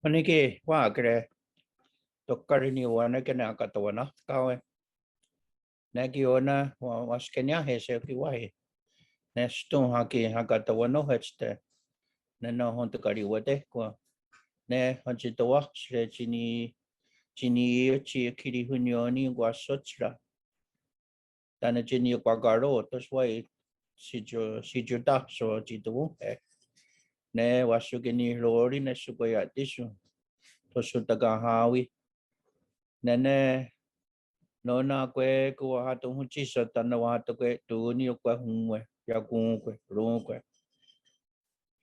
Honiki, Wagre, Tokarini, one again, I got the one up, Gawe. Nagiona was Kenya, his way. Neston Haki, I got the one no headster. Nano Ohénton Kariwatehkwen. Ne Hachitoa, Chini, Kiri Hunioni, was such. Tana Jini Quagaro, that's why Sijuda, so Jidu. Ne was you getting Rory, Nesukoya tissue. To Sutagahawi. Nene. No na kwe ko ha to hu chi sa tan wa to kwe tu ni kwe hu we ya ku kwe ru kwe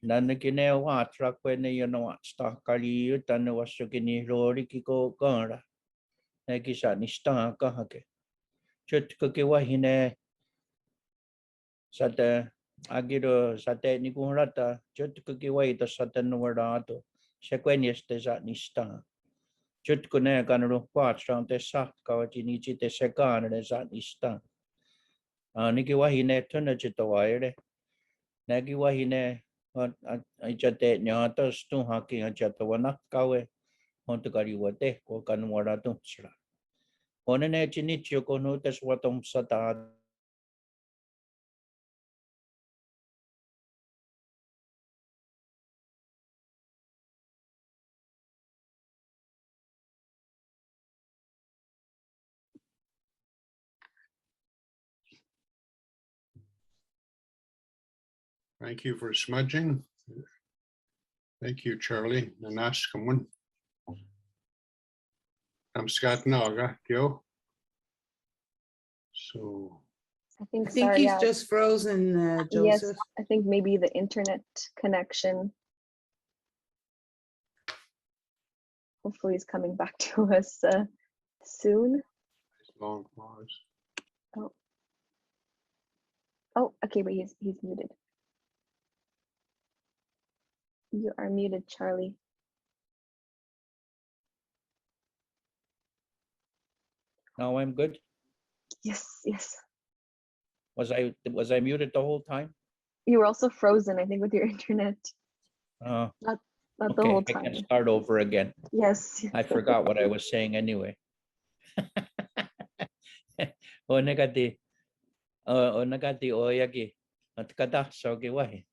nan ki ne wa tra kwe ne yo no sta ka li tan wa su ki ni ro ri ki ko ka ra ne ki sa ni sta ka ha ke chut ko ke wa hi ne sa te agiro sa te ni ku ra ta chut ko ke wa i to sa te no ra to se kwe ni ste sa ni sta chut ko ne ka no kwa tra te sa ka wa ti ni chi te se ka ne sa ni sta Niki wahine tuna chito waire. Naki wahine aichate nyata stu haki achata wana kawe. Ohénton Kariwatehkwen kanwara tumsra. Onene chinichio kono teswatom sata. Thank you for smudging. Thank you, Charlie. Nanas, come on. I'm Scott Naga, Joe. So I think he's just frozen, Joseph. Yes, I think maybe the internet connection. Hopefully he's coming back to us soon. long pause. Oh, okay, but he's muted. You are muted, Charlie. Now I'm good. Yes, yes. Was I muted the whole time? You were also frozen, I think, with your internet. Not okay, the whole I time. can start over again. Yes. I forgot what I was saying anyway. Onagati oyagi at kada so giwahi.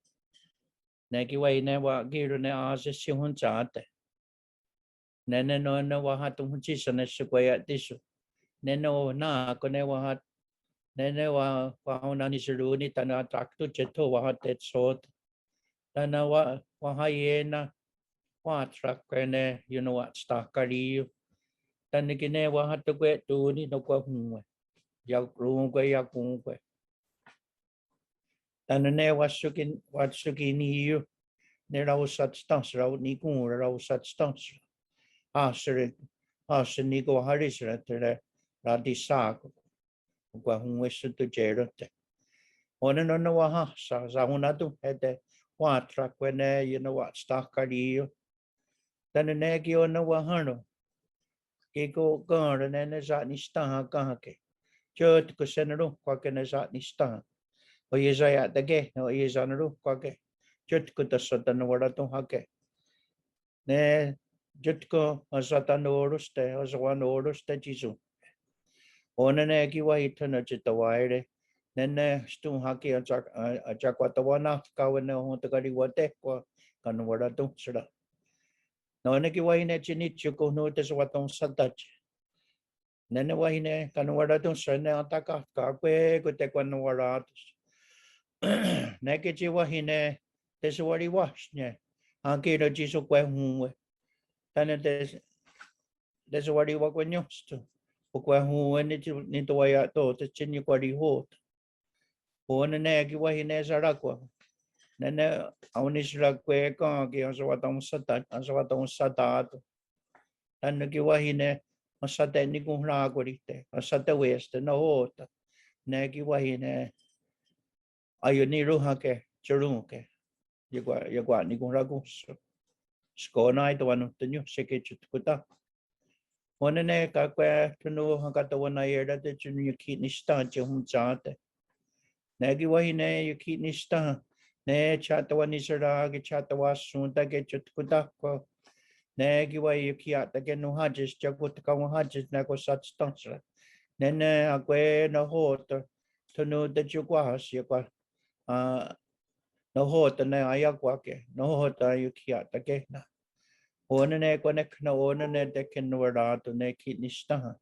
Nagiway ne wa giru ne aze si hun chate. Nene no no wa hatung hun chisa ne sukwaya tisu. Neno na ko ne wa hat nene wa hona ni siruni tana traktu cheto wa hatet sot. Tana wa hayena wa trakwene you know what stakari. Tanigine wa hatukwe tu ni no kwa hunwe. Ya krunkwe ya kunkwe. Tanane wasuki ni you. Ne rau substance rau ni kun rau substance. Asere ni go harisra tere radisa kwa hunwe sutu jerote. Ona no wa ha sa hunatu hede wa trakwene you know what stakari. Tanane ki ona wa hano. Kiko gara ne za ni sta ka ke. Chot ko senero kwa ke ne za ni sta. O yezaya dage no yezanero kwa ke. Chot ko tasatan wala to hake. Ne jutko asatan oruste aswan oruste jisu. Ona ne ki wa itana chitawaire. Nene stu hake achakwatawana kawane Ohénton Kariwatehkwen kanwara to sra. No ne ki wa ine chinichu ko no teswatong satach. Nene wa ine kanwara to sra ne ataka ka kwe ko te kanwara. Neke chi wa hine teswari washne. Anke no jisu kwe hunwe. Tane teswari wa kwenyosto. Kwe hunwe ni to ya to te chini kwari hot. Ona ne ki wa hine sarakwa. Nene aunisra kwe ka ki aswatong satat. Tane ki wa hine masate ni kung rakorite. Masate weste no hota. Ne ki wa hine ayuni ruha ke churun ke yagwa ni kung raguso skona ito ano tanyo seke chutkuta ona ne ka kwe tunu hakatawa na yerda te chunu yukit ni sta chum chate negi wahi ne yukit ni sta ne chatawa ni sara ke chatawa sunta ke chutkuta ko Negi wa yukia the genu hajis jagutka hajis nago such tonsra. Nene agwe no hota to know that you was yakwa no hota na ayakwake no hota yukia the gena. One ne connect no one ne de can word to ne kidnista.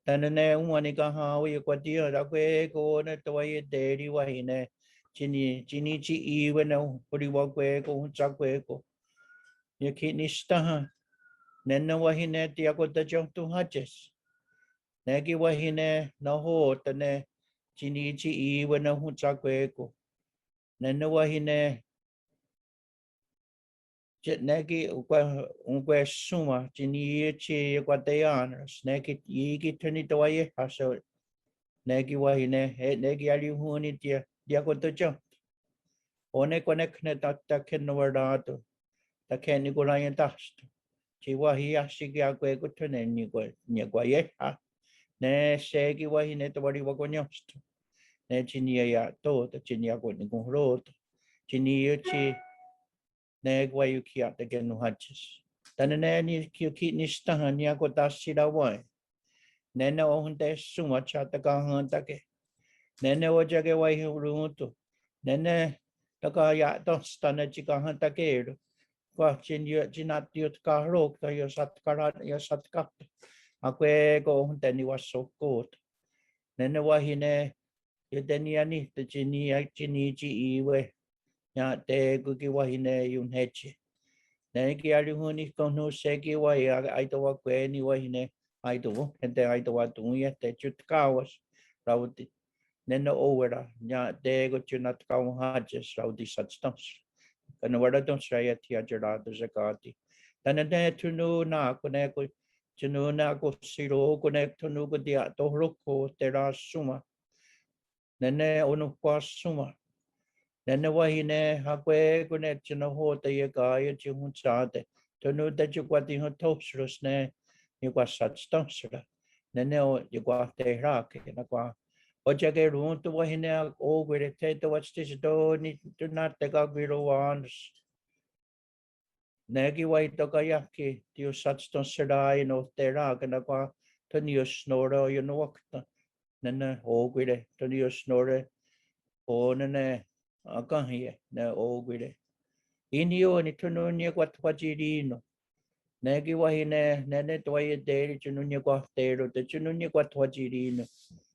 Then ne umanika how you got dear agwe go on at the way daddy wahine. Chini chi when no puri walkway go chakwe. You kidnista. Nena wahine tiago the jump to hatches. Negi wahine no hota ne chini chi when no chakwe. Nena wahine Negi unque suma, genici guadayanas, negi yigi turnitoye, haso negi wahine, negi alihuni diagotaja. One connected that can wordado, the canigolayan dust. Chiwahi ashiga guegutan niguayeha, ne segi wahine the body wagonyost. Ne ginia to the ginia go road. Geniuchi. Neg way you keep the genu hatches. Then an any kit nistahan yago dashida way. Nene on de suma chat the gahan take. Nene o jagge way who ruto. Nene the gaya don't stand a chigahan take. Watching you ginat you car rock to your sat karat your sat cut. A que go then you was so good. Nene wahine you then yani the genie way. Ya te guki wahine yun heche. Negi alihuni kono segi wa aitawa kweni wahine aitawa ente aitawa tuya te chutkawas rauti nena overa ya te go chunat kaw hajes rauti substance. Kana wada don sraya tia jarada zakati. Tana ne tunu na kone ko tunu na ko siro kone tunu ko dia tohroko tera suma. Nene onu kwa suma. Nene wahine hakwe kune chino ho te ye kaya chihun chate. Tonu te chukwati ho topsros ne yukwa satstansra. Nene o yukwa te rake na kwa. Ocha ke runtu wahine o gwere te to what's this do ni to not te ka gwiro wans. Negi wahi to kaya ki tiyo satstansra no te rake na kwa. Tonu yo snore yo no wakta. Nene o gwere tonu yo snore o nene. Akahiye na ogwire. Inyo ni tununya kwa twajirino. Negi wahine nene twaye deri tununya kwa tero te tununya kwa twajirino.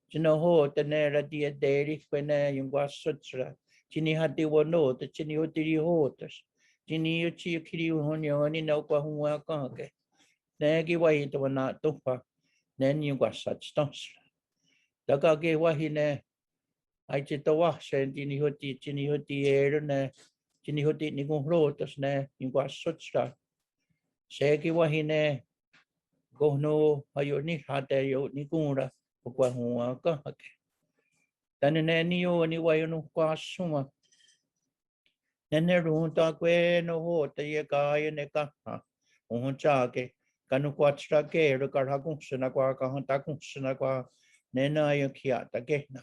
Chino ho te nera dia deri kwene yungwa sutra. Chini hati wano te chini utiri hotas. Chini uchi kiri honyo ni na kwa huwa kake. Negi wahi to wana tupa. Nen yungwa sutra. Dakage wahine ai chỉ tao wax sen chini hoti erna chini hoti ni kung rotas na yung kwa sutra se ki wahine gohno ayo ni hate yo ni kura kwa huwa ka tanene ni yo ni wayo no kwa suma nene runta kwe no hota ye kaya ne ka on cha ke kanu kwa tra ke ro ka kung sna kwa ka hanta kung sna kwa nena yo kia ta ke na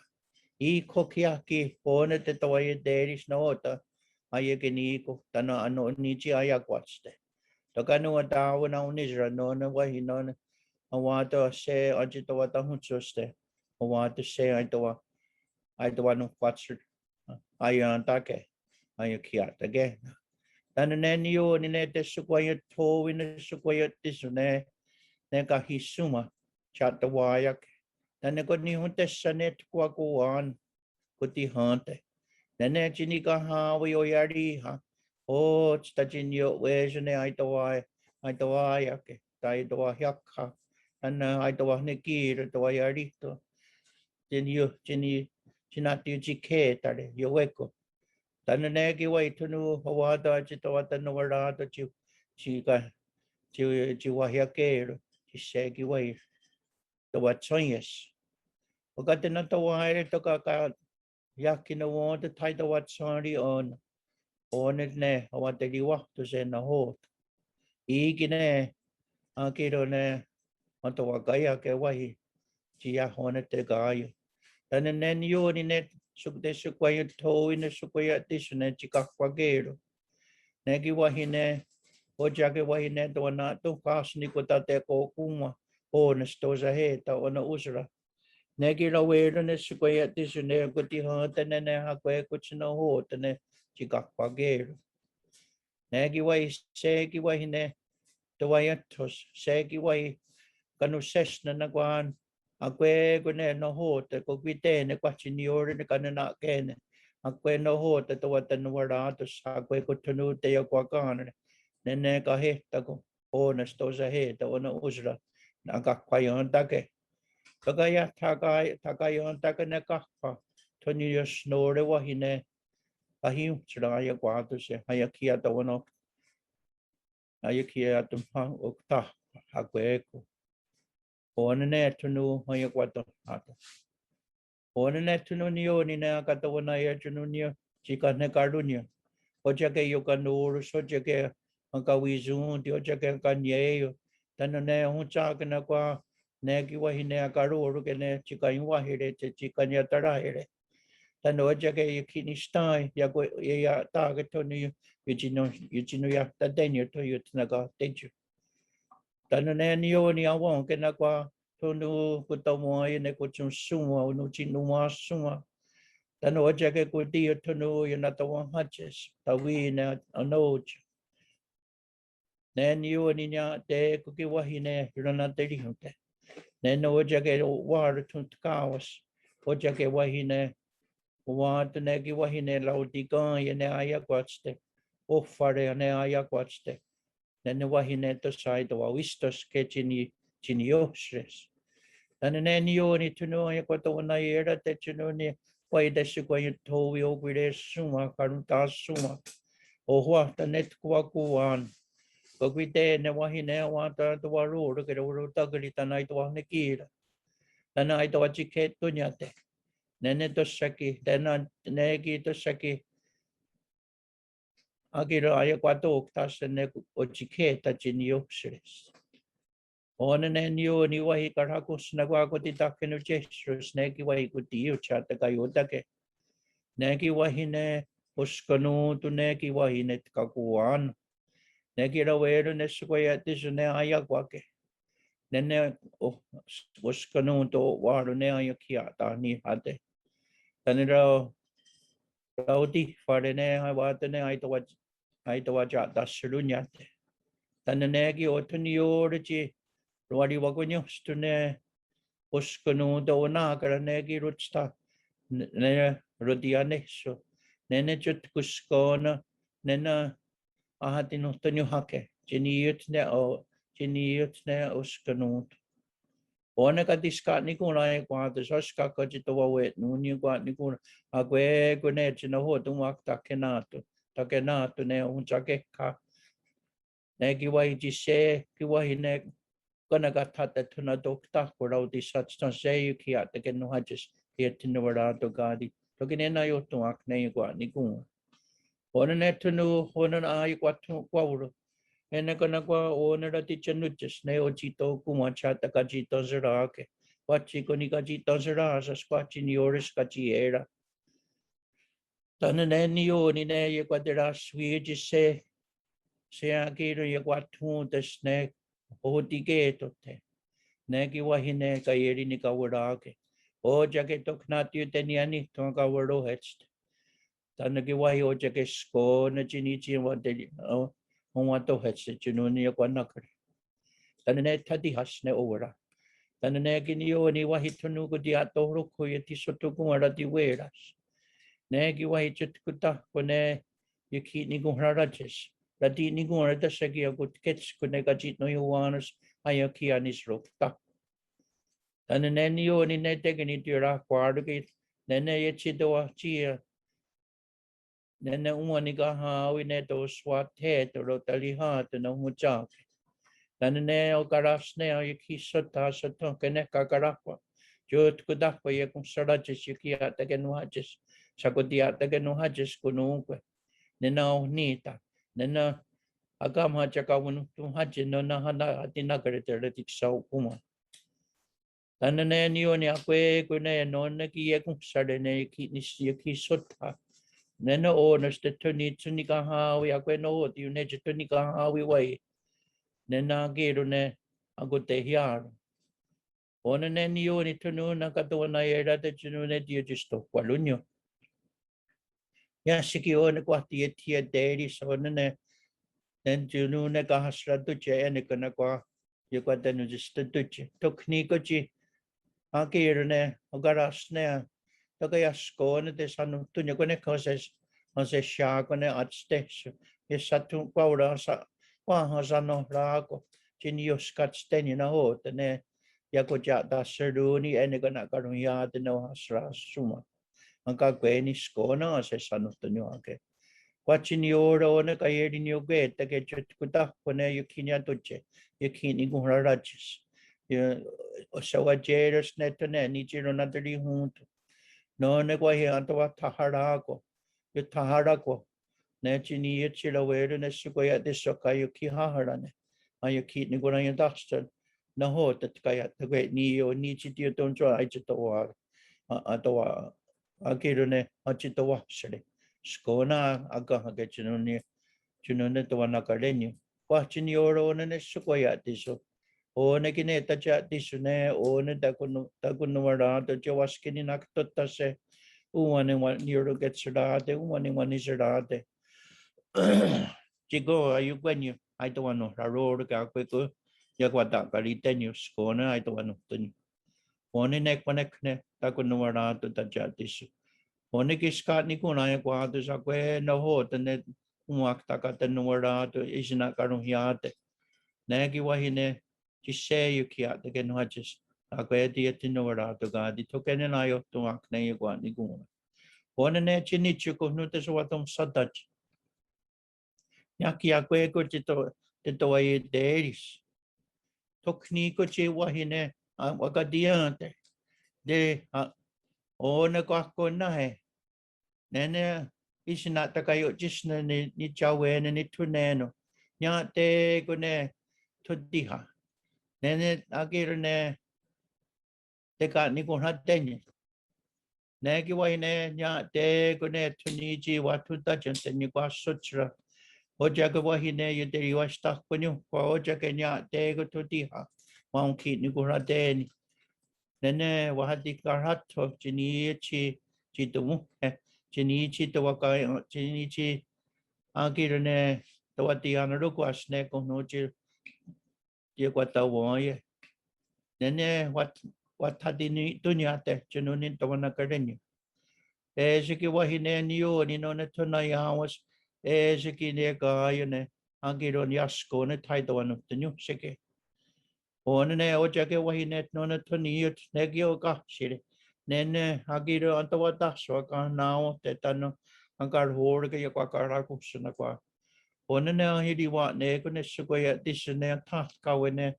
I kokiaki pone te toye deris no ota ayeke ni ko tana ano ni chi ayakwatste to kanu ata na unisra no na wahi no awato se ajito wata hunchoste awato se aitawa no kwatsu ayantake ayakiata ge tana ne yo ni ne te sukwaya to in sukwaya tisune ne ka hisuma chatawayak Tane ko ni hunte sanet kwa kuan kuti hante. Nene chini ka ha we oyari ha. O chita chinyo we jene aitawa yake. Taitawa yakha. Tana aitawa nekir tawa yarito. Chini chinati chike tare yoweko. Tane neki wa itunu hawada chitawa tanu warada chika chiwahyakero. Chiseki wa tawa chonyes. Wakati na tawaire to ka yaki na won the title what sorry on it ne awate diwa to se na hot igine akiro ne atawa gaya ke wahi chia hone te gaya dan nen yo ni net sukde sukwayo to in sukwayo tisne chika kwagero negi wahi ne o jake wahine to na to kas ni ko tate ko kuma o na stoza he ta ona usra negi la wero ne su ko ya tisu ne ko ti ha ta ne ha ko kuch no ho ta ne chi ka pa ge negi wai se ki wahine to wayatos se ki wai kanu ses na kwan akwe ko ne no ho ta ko kwite ne kwa chi ni ore ne kanana ke ne akwe no ho ta to watan wara to sa kwe ko tunu te ya kwa kan ne ka he ta ko o na sto za he ta ona usra na ka kwa yon ta ke ka ya ta ka yon ta ke ne ka pa to ni yo snore wa hine a hi chra ya kwa to se ha ya kia ta ona a ya kia to pa o ta akwe ko ona ne tunu ha ya kwa to ha ona ne tunu ni o ni na ka to ona ya tunu ni chi ka ne ka du ni o ja ke yo ka no so ja ke ka wizu dio ja ke ka nye yo tan ne hu cha ke na kwa ne ki wa hi ne ka ru ke ne chi ka wa hi re chi ka nya ta ra hi re tan o ja ke ki ni stai ya ko ya ta ke to ni yu chi no ya ta de ni to yu na ka te chu tan ne ni o ni a wa ke na kwa to nu ko to mo ai ne ko chu su mo nu chi nu ma su ma tan o ja ke ko ti to nu yu na to wa ha ches ta wi na no ne ni o ni nya te ko ki wa hi ne rana te ri hunte ne no o ja ke wa tu kaos o ja ke wa hi ne wa te ne ki wa hi ne lau ti ka ye ne aya kwatste o fare ne aya kwatste ne wa hi ne to sai to wa wistos ke chini o stress ne ni o ni tu no ya ko to na era te chuno ni wa ide su ko yu to wi o gre suma karu ta suma o wa ta net kwa kuan ko kwite ne wa hi ne wa ta to wa ru ro ke ro ta gri ta nai to wa ne ki ta nai to wa chi ke to nya te ne to saki te na ne ki to saki agiro aya kwa to ta se ne o chi ke ta chi ni o sres ona ne ni o ni wa hi ka ra ko sna kwa ko ti ta ke no gestures ne ki wa hi ko ti o cha ta ka yo ta ke ne ki wa hi ne uskanu tu ne ki wa hi ne ka kuan ne ki ra we ne su ko ya ti su ne aya kwa ke ne uskanu to wa ro ne aya ki ta ni ha te tani ra ti fare ne ha wa te ne ai to wa ja ta su nya te tani ne ki o tu ni o ri chi ro ri wa ko nyu stu ne uskanu to na ka ne ki ru sta ne ro di ane so ne chut kuskona ne na a ti no to nyu ha ke chini yut ne uskanu ona ka diska ni ko na kwa to ska ka ji to wa we nu ni kwa ni ko a kwe ko ne chino ho tu wa ta ke na to ne un cha ke ka ne ki wa ji se ki wa hi ne ko na ka ta ta tu na do ta ko ra di sa sta se yu ki a te ke no ha jis ye tin no ra to ga di to ke ne na yo to ak ne kwa ni ko ona ne tu no ona a kwa tu kwa ro ene kana kwa ona ra ti chenu jis ne o ji to ku ma cha ta ka ji to zra ke Wachi ko ni ka ji to zra sa squachi ni oris ka ji era tan ne ni o ni ne ye kwa de ra swi ji se a ki ro ye kwa tu de sne o ti ke to te ne ki wa hi ne ka ye ri ni ka wora ke o ja ke to khna ti te ni ani to ka woro hech tan ki wa hi o ja ke sko na ji ni ji wa de o wa to hech ji no ni kwa na ka tan ne ta di has ne ora tan ne ki ni o ni wa hi tu nu ko di a to ro ko ye ti so to ko ra di weras ne ki wa hi chut ku ta ko ne ye ki ni ko ra jes la di ni ko ra ta se ki ko kets ko ne ka ji no yo wanas aya ki anis ro ta tan ne ni o ni ne te ki ni ti ra kwa ro ki ne ye chi do a chi ne ni ka ha wi ne to swa the to ro ta li ha to no mu cha tan ne o karas ne o ye ki so ta ke ne ka karakwa jut ku da ko ye kum sara jes ki a ta ke no ha jes sa ko dia ta ke no ha jes ko no ko ne na o ni ta ne na agam ha cha ka wonu tu ha je no na ha na ti na kare te re ti sa kuma tan ne ni o ni a ko ne no ne ki ye kum sara ne ki ni si ki so ta Nena o na ste tuni ka hawi a kwe no ti ne tuni ka hawi wai. Nena gero ne ago te hiaro. Ona ne ni o ni tunu na katoa na e rata tunu ne dio jisto walunyo. Ya siki o ne kwa tia tia deri so ne tunu ne ka hasra tuche e ne kana kwa yo kwa tenu jisto tuche. Tokni ko chi a gero ne agaras ne Taka sko ne te sanu tunya ko ne koses se sha ko ne atste. Ye satu paura sa wa ha sano rako. Chini yo skat steni na ho ne ya ko ja da seruni ene ko na karun ya de no hasra suma. Anka kwe ni sko na se sanu tunyo ake. Kwa chini oro ne ka yeri ni oge te ke chut kuta ko ne yukinya tuche. Yukini gura rachis. Ye osawa jeros ne to ne ni jiro na tari huntu. No ne kwa hi antawa tahara ko. Yo tahara ko. Ne chini ye chila weru ne sukoya de soka yo ki hahara ne. Ayo ki ni gura yo dakstan. Na ho tat kaya tagwe ni yo ni chiti yo toncho ai chitawa. Atawa akiru ne achitawa shere. Skona aga hage chino ne tawa nakarenyo. Kwa chini oro ne sukoya de so. O ne kine tacha disune o ne takunu wara to jawaskini naktotta se one neuro gets rade one is rade chigo ayu gwenyu I don't want to ro ga kweko yakwata karitenyu skona I don't want to one nek ne takunu wara to tacha disu one kiska ni kuna ya kwa to sa kwe no ho tene uakta ka tenu wara to isina karun hiate negi wahine Jise yukia the genwatches, a great deatinora to God, the token and I of to Akne Guaniguna. One and Chinichuko notice what on Sadach. Yaki Aqua Gotito, the Doy Deris. Tokni Cochi Wahine, Wagadiante. De Ona Gako Nahe. Nene is not the Kayo Jisna ni Chawen and it tuneno. Yate Gune to Diha. Nene agirne te ka ni ko hatenye ne ki wa ne nya te ko ne tuni ji wa tu ta chen te ni kwa sutra o ja ko wa ne ye te wa sta ko ni ko o ja ke nya te ko tu ti ha wa ki ni ko ra te ni ne wa ha di ka ha to ji ni chi tu mu ji ni chi to wa ka ji ni chi agirne to wa ti an ro kwa sne ko no ji ye kwa ta wo ye ne what had in dunya te chununin to na karenyo shiki wahine niyo ni no ne tunaya was shiki ne ga yune angiron yasko ne taito anu tunyo shiki one ne o jake wahine no ne tuniyo ne gyo ka shire ne agiro antawata so ka nao te tano angar hor ke yakwa kara kusna kwa one ne hidi wa ne ko ne sukoya disne ta ka wene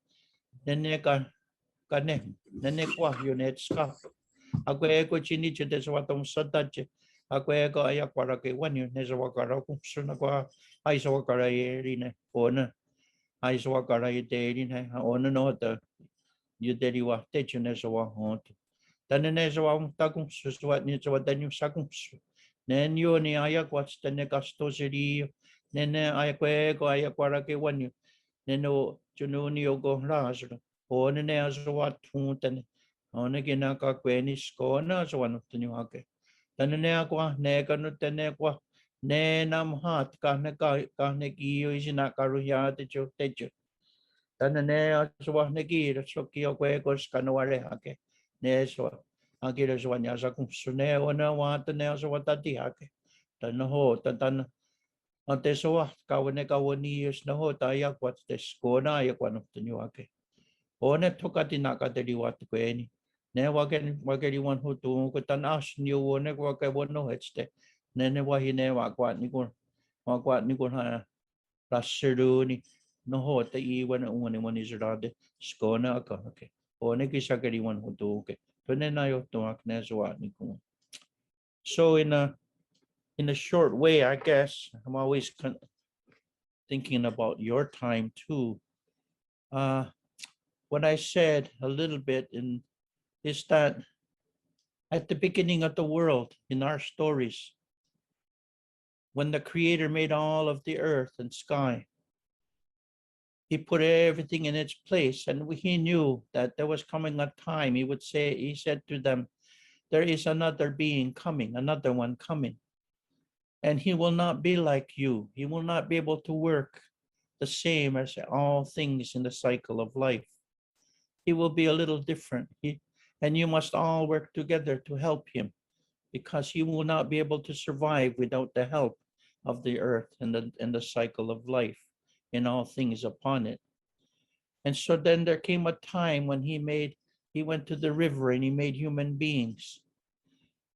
ne ka kane nene kwa yunet ska akwe ko chini chete so watom satache akwe ko aya kwara ke wanyu ne so wakara ku suna kwa ai so wakara yerine ona ai so wakara yerine ona no ta yuderi wa te chune so wa hot tanene so wa ta ku so wat ni so watanyu sakum nen yo ni aya kwa tene kasto seri nene aya kwe ko aya kwara ke wanyu neno chununi ogo rasro one ne azwa tunten one gina ka kweni skona so anu tinu ake tanene akwa ne kanu tene kwa ne nam hat ka ne ki yo isina karu ya te cho techo tanene azwa ne ki so ki okwe ko skano wale ake ne so ake so anya sa kum sune ona wa tene azwa tati ake tan ho tan ante so ka wone ka woni is no ho ta ya kwat te skona ya kwanu tinu ake one tokati nakateri wat kweni ne wageri wan hutu ko tan as ni one ko ka bono heste ne wahine wa kwat ni ko ha rasiruni no ho te I one is rade skona ka ke one ki sakeri wan hutu ke to ne na yo to akne so ni ko so in a short way I guess I'm always thinking about your time too what I said a little bit is that at the beginning of the world in our stories, when the Creator made all of the earth and sky, he put everything in its place, and he knew that there was coming a time, he said to them, there is another being coming, another one coming. And he will not be like you. He will not be able to work the same as all things in the cycle of life. He will be a little different. And you must all work together to help him, because he will not be able to survive without the help of the earth and the cycle of life in all things upon it. And so then there came a time when he went to the river and he made human beings.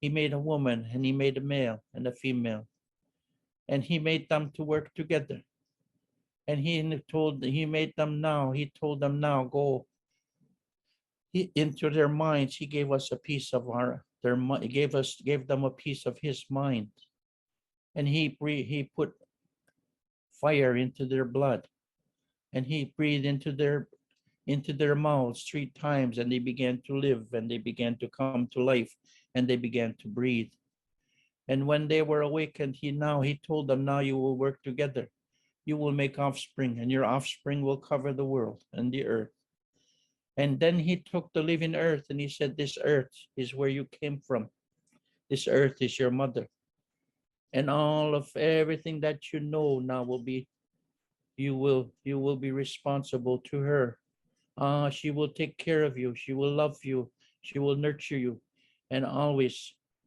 He made a woman and he made a male and a female. And he made them to work together. And he told them now, go into their minds. He gave us a piece of he gave them a piece of his mind. And he put fire into their blood, and he breathed into their mouths 3 times, and they began to live, and they began to come to life, and they began to breathe. And when they were awakened, he told them, now you will work together. You will make offspring, and your offspring will cover the world and the earth. And then he took the living earth and he said, this earth is where you came from. This earth is your mother. And all of everything that you know now will be, you will be responsible to her. She will take care of you. She will love you. She will nurture you. And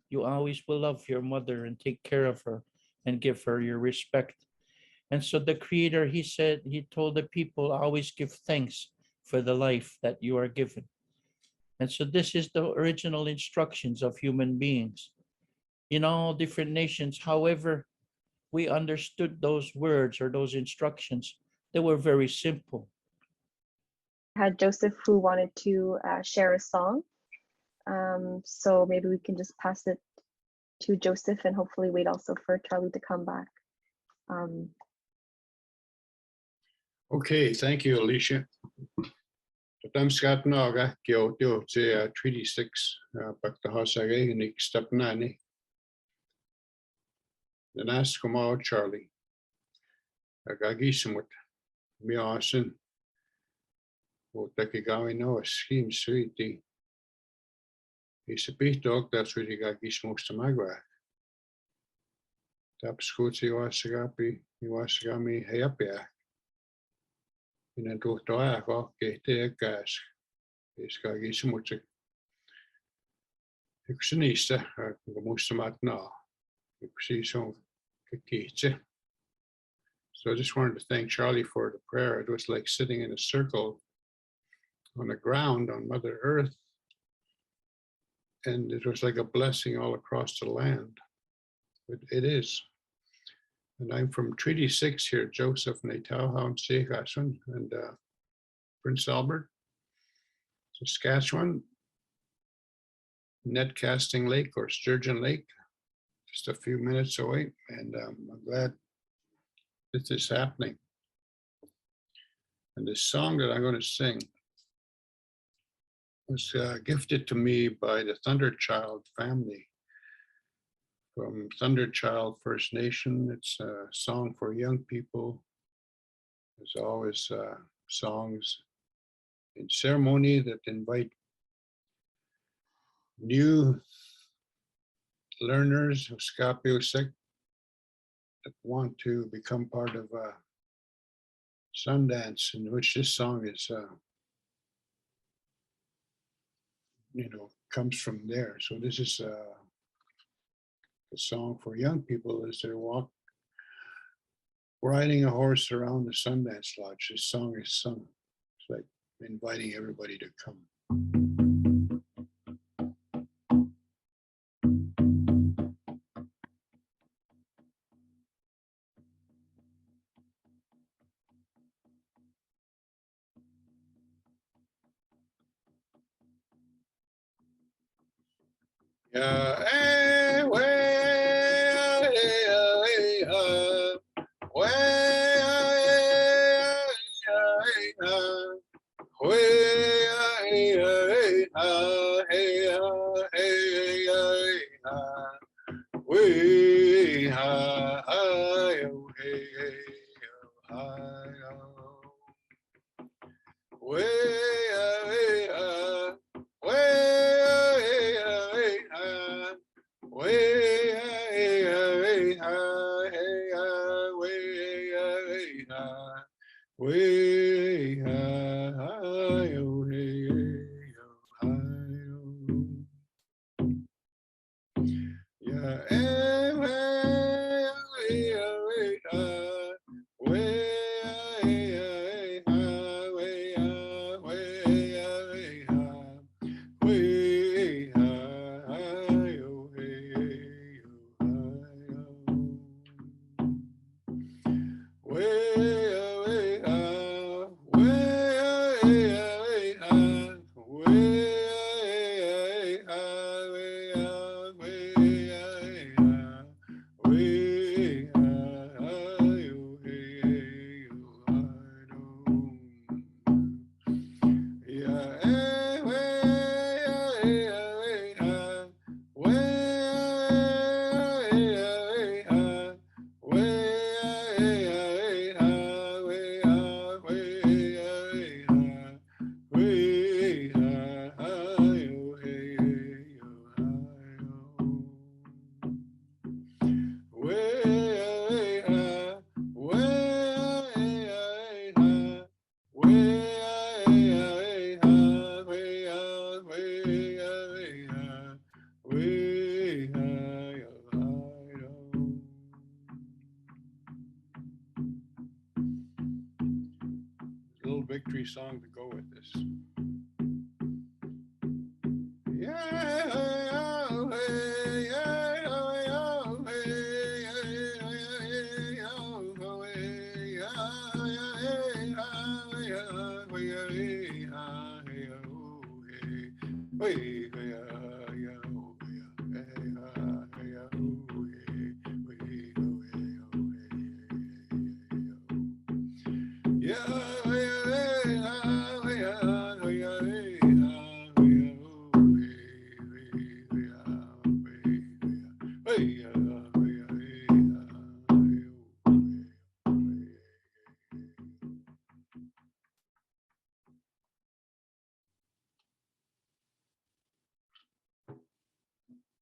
you always will love your mother and take care of her and give her your respect. And so the Creator, he told the people, always give thanks for the life that you are given. And so this is the original instructions of human beings in all different nations. However, we understood those words or those instructions. They were very simple. Had Joseph who wanted to share a song. So maybe we can just pass it to Joseph and hopefully wait also for Charlie to come back. Okay, thank you, Alicia. I'm Scott Naga, Kyoto, Treaty 6, Bakta Nick Stepnani. Then ask him out, Charlie. Agagisimut, Miasin, Otakigami no, scheme sweetie. He's a big dog that's really Gagismus to Magua. Tapskuti Wasagami Hayapia. In a dotoa, get a gas. He's Gagismutic. Ixenista, Mustamat now. You see some kikitse. So I just wanted to thank Charlie for the prayer. It was like sitting in a circle on the ground on Mother Earth. And it was like a blessing all across the land. It is. And I'm from Treaty 6 here, Joseph Naytowhow and Prince Albert, Saskatchewan, Net Casting Lake or Sturgeon Lake, just a few minutes away. And I'm glad this is happening. And this song that I'm going to sing was gifted to me by the Thunderchild family from Thunderchild First Nation. It's a song for young people. There's always songs in ceremony that invite new learners of Skapiosek that want to become part of Sundance, in which this song is comes from there. So this is a song for young people as they walk, riding a horse around the Sundance Lodge. This song is sung. It's like inviting everybody to come. Little victory song to go with this.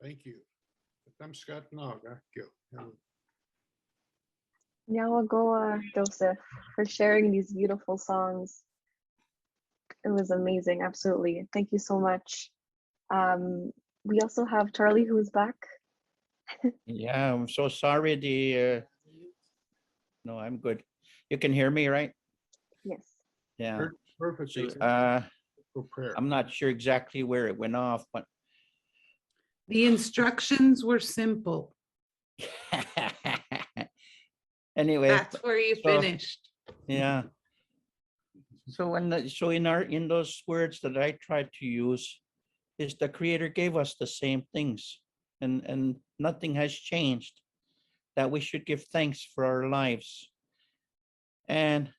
Thank you. Nyawagoa, Joseph, for sharing these beautiful songs. It was amazing, absolutely. Thank you so much. We also have Charlie who's back. Yeah, I'm so sorry. No, I'm good. You can hear me, right? Yes. Yeah. Perfect. So, prayer. I'm not sure exactly where it went off, but The instructions were simple. anyway, That's where you so- finished. yeah. So in those words that I tried to use, is the Creator gave us the same things, and nothing has changed. That we should give thanks for our lives. And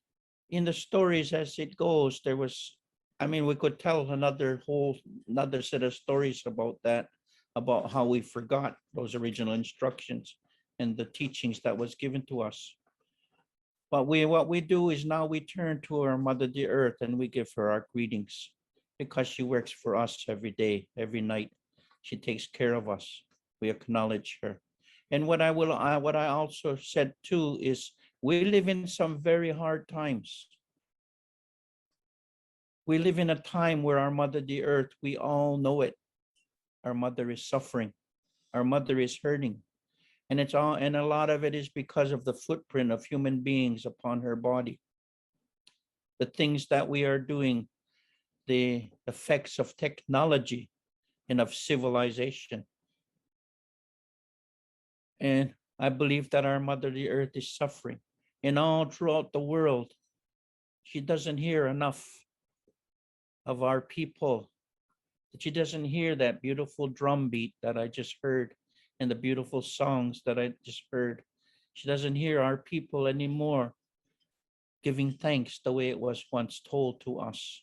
in the stories as it goes, there was, I mean, we could tell another set of stories about that, about how we forgot those original instructions and the teachings that was given to us. But what we do is now we turn to our Mother the Earth and we give her our greetings, because she works for us every day, every night. She takes care of us. We acknowledge her. And what I also said too is, we live in some very hard times. We live in a time where our Mother the Earth, we all know it. Our mother is suffering. Our mother is hurting. And a lot of it is because of the footprint of human beings upon her body. The things that we are doing, the effects of technology and of civilization. And I believe that our Mother the Earth is suffering. And all throughout the world, she doesn't hear enough of our people. She doesn't hear that beautiful drum beat that I just heard and the beautiful songs that I just heard. She doesn't hear our people anymore giving thanks the way it was once told to us.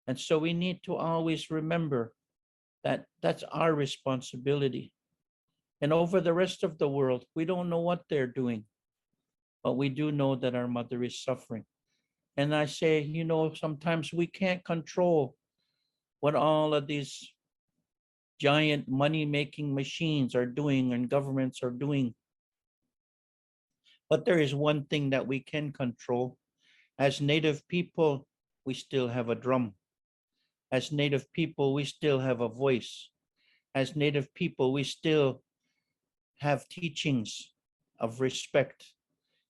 And so we need to always remember that that's our responsibility. And over the rest of the world, we don't know what they're doing. but we do know that our mother is suffering. And I say, you know, sometimes we can't control what all of these giant money-making machines are doing and governments are doing. But there is one thing that we can control. As Native people, we still have a drum. As Native people, we still have a voice. As Native people, we still have teachings of respect.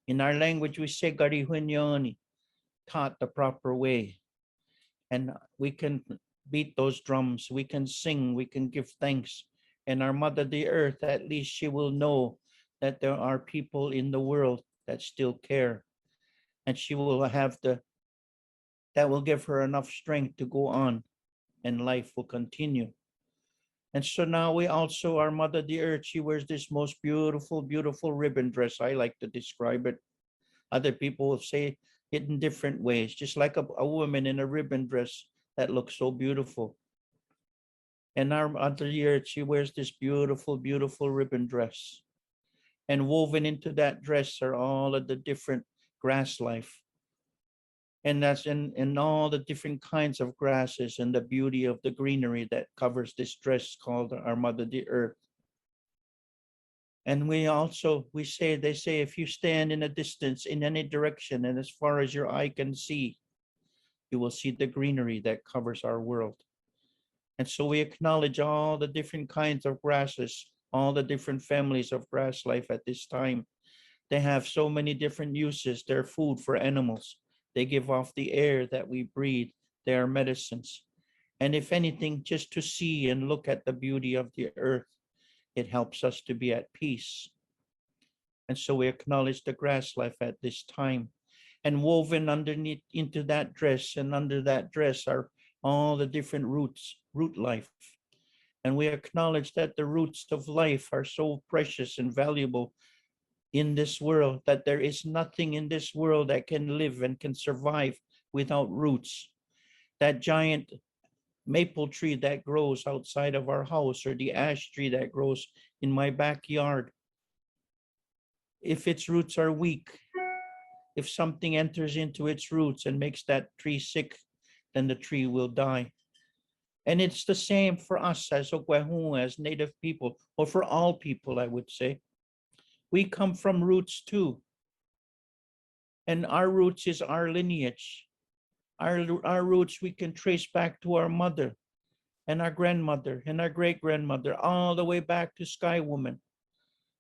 In our language, we say Kariwatehkwen, taught the proper way. And we can beat those drums, we can sing, we can give thanks. And our Mother the Earth, at least she will know that there are people in the world that still care. And she will have that will give her enough strength to go on, and life will continue. And so now we also, our Mother the Earth, she wears this most beautiful, beautiful ribbon dress. I like to describe it. Other people will say it in different ways, just like a woman in a ribbon dress that looks so beautiful. And our Mother the Earth, she wears this beautiful, beautiful ribbon dress. And woven into that dress are all of the different grass life. And that's in all the different kinds of grasses and the beauty of the greenery that covers this dress called our Mother the Earth. And we also, they say, if you stand in a distance in any direction and as far as your eye can see, you will see the greenery that covers our world. And so we acknowledge all the different kinds of grasses, all the different families of grass life at this time. They have so many different uses. They're food for animals. They give off the air that we breathe. They are medicines. And if anything, just to see and look at the beauty of the earth, it helps us to be at peace. And so we acknowledge the grass life at this time. And woven underneath into that dress, and under that dress are all the different roots, root life. And we acknowledge that the roots of life are so precious and valuable in this world, that there is nothing in this world that can live and can survive without roots. That giant maple tree that grows outside of our house, or the ash tree that grows in my backyard, if its roots are weak, if something enters into its roots and makes that tree sick, then the tree will die. And it's the same for us as Ohénton, as Native people, or for all people, I would say. We come from roots too. And our roots is our lineage. Our roots we can trace back to our mother and our grandmother and our great-grandmother, all the way back to Sky Woman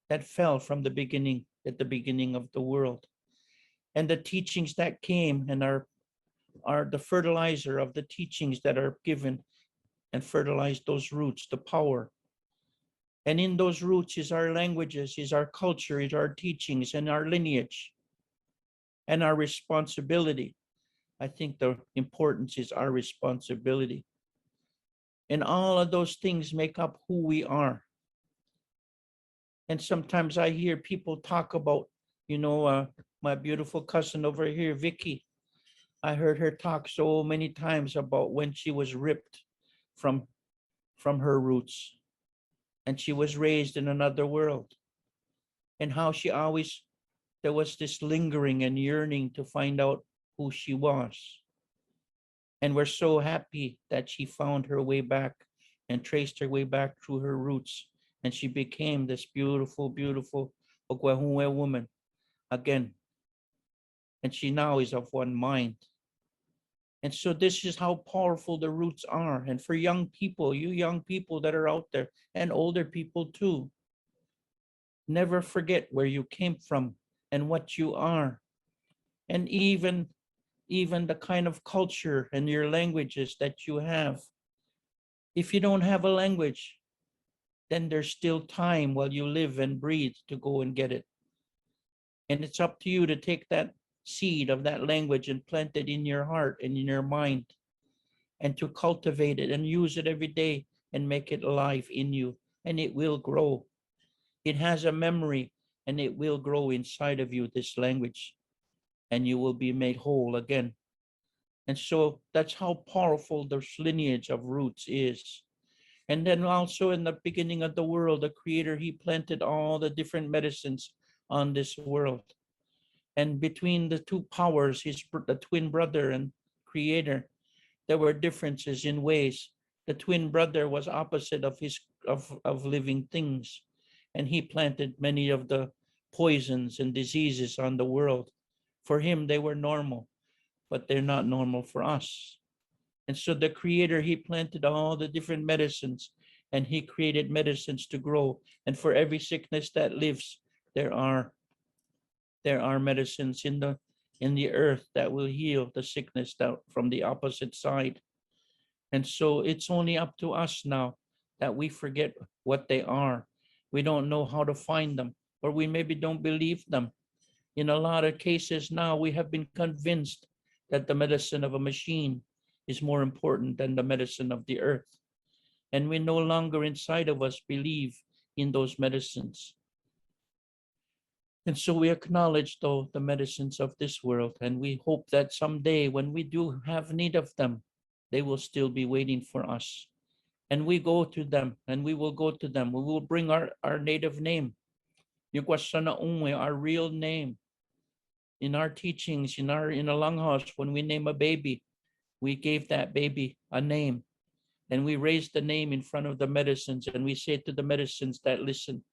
that fell from the beginning, at the beginning of the world. And the teachings that came and are the fertilizer of the teachings that are given and fertilize those roots, the power. And in those roots is our languages, is our culture, is our teachings, and our lineage, and our responsibility. I think the importance is our responsibility. And all of those things make up who we are. And sometimes I hear people talk about, you know, my beautiful cousin over here, Vicky. I heard her talk so many times about when she was ripped from her roots, and she was raised in another world, and how she always, there was this lingering and yearning to find out who she was. And we're so happy that she found her way back and traced her way back through her roots, and she became this beautiful, beautiful Ohénton woman again. And she now is of one mind. And so this is how powerful the roots are. And for young people, you young people that are out there, and older people too, never forget where you came from and what you are. And even the kind of culture and your languages that you have. If you don't have a language, then there's still time while you live and breathe to go and get it. And it's up to you to take that seed of that language and plant it in your heart and in your mind, and to cultivate it and use it every day and make it alive in you, and it will grow. It has a memory, and it will grow inside of you, this language, and you will be made whole again. And so that's how powerful this lineage of roots is. And then also in the beginning of the world, the Creator, he planted all the different medicines on this world. And between the two powers, the twin brother and creator, there were differences in ways. The twin brother was opposite of living things, and he planted many of the poisons and diseases on the world. For him, they were normal, but they're not normal for us. And so the creator, he planted all the different medicines, and he created medicines to grow. And for every sickness that lives, there are medicines in the earth that will heal the sickness that from the opposite side. And so it's only up to us now that we forget what they are. We don't know how to find them, or we maybe don't believe them. In a lot of cases now, we have been convinced that the medicine of a machine is more important than the medicine of the earth. And we no longer inside of us believe in those medicines. And so we acknowledge, though, the medicines of this world, and we hope that someday when we do have need of them, they will still be waiting for us. And we go to them, and we will go to them. We will bring our native name, our real name. In our teachings, in a longhouse, when we name a baby, we gave that baby a name, and we raise the name in front of the medicines, and we say to the medicines that listen,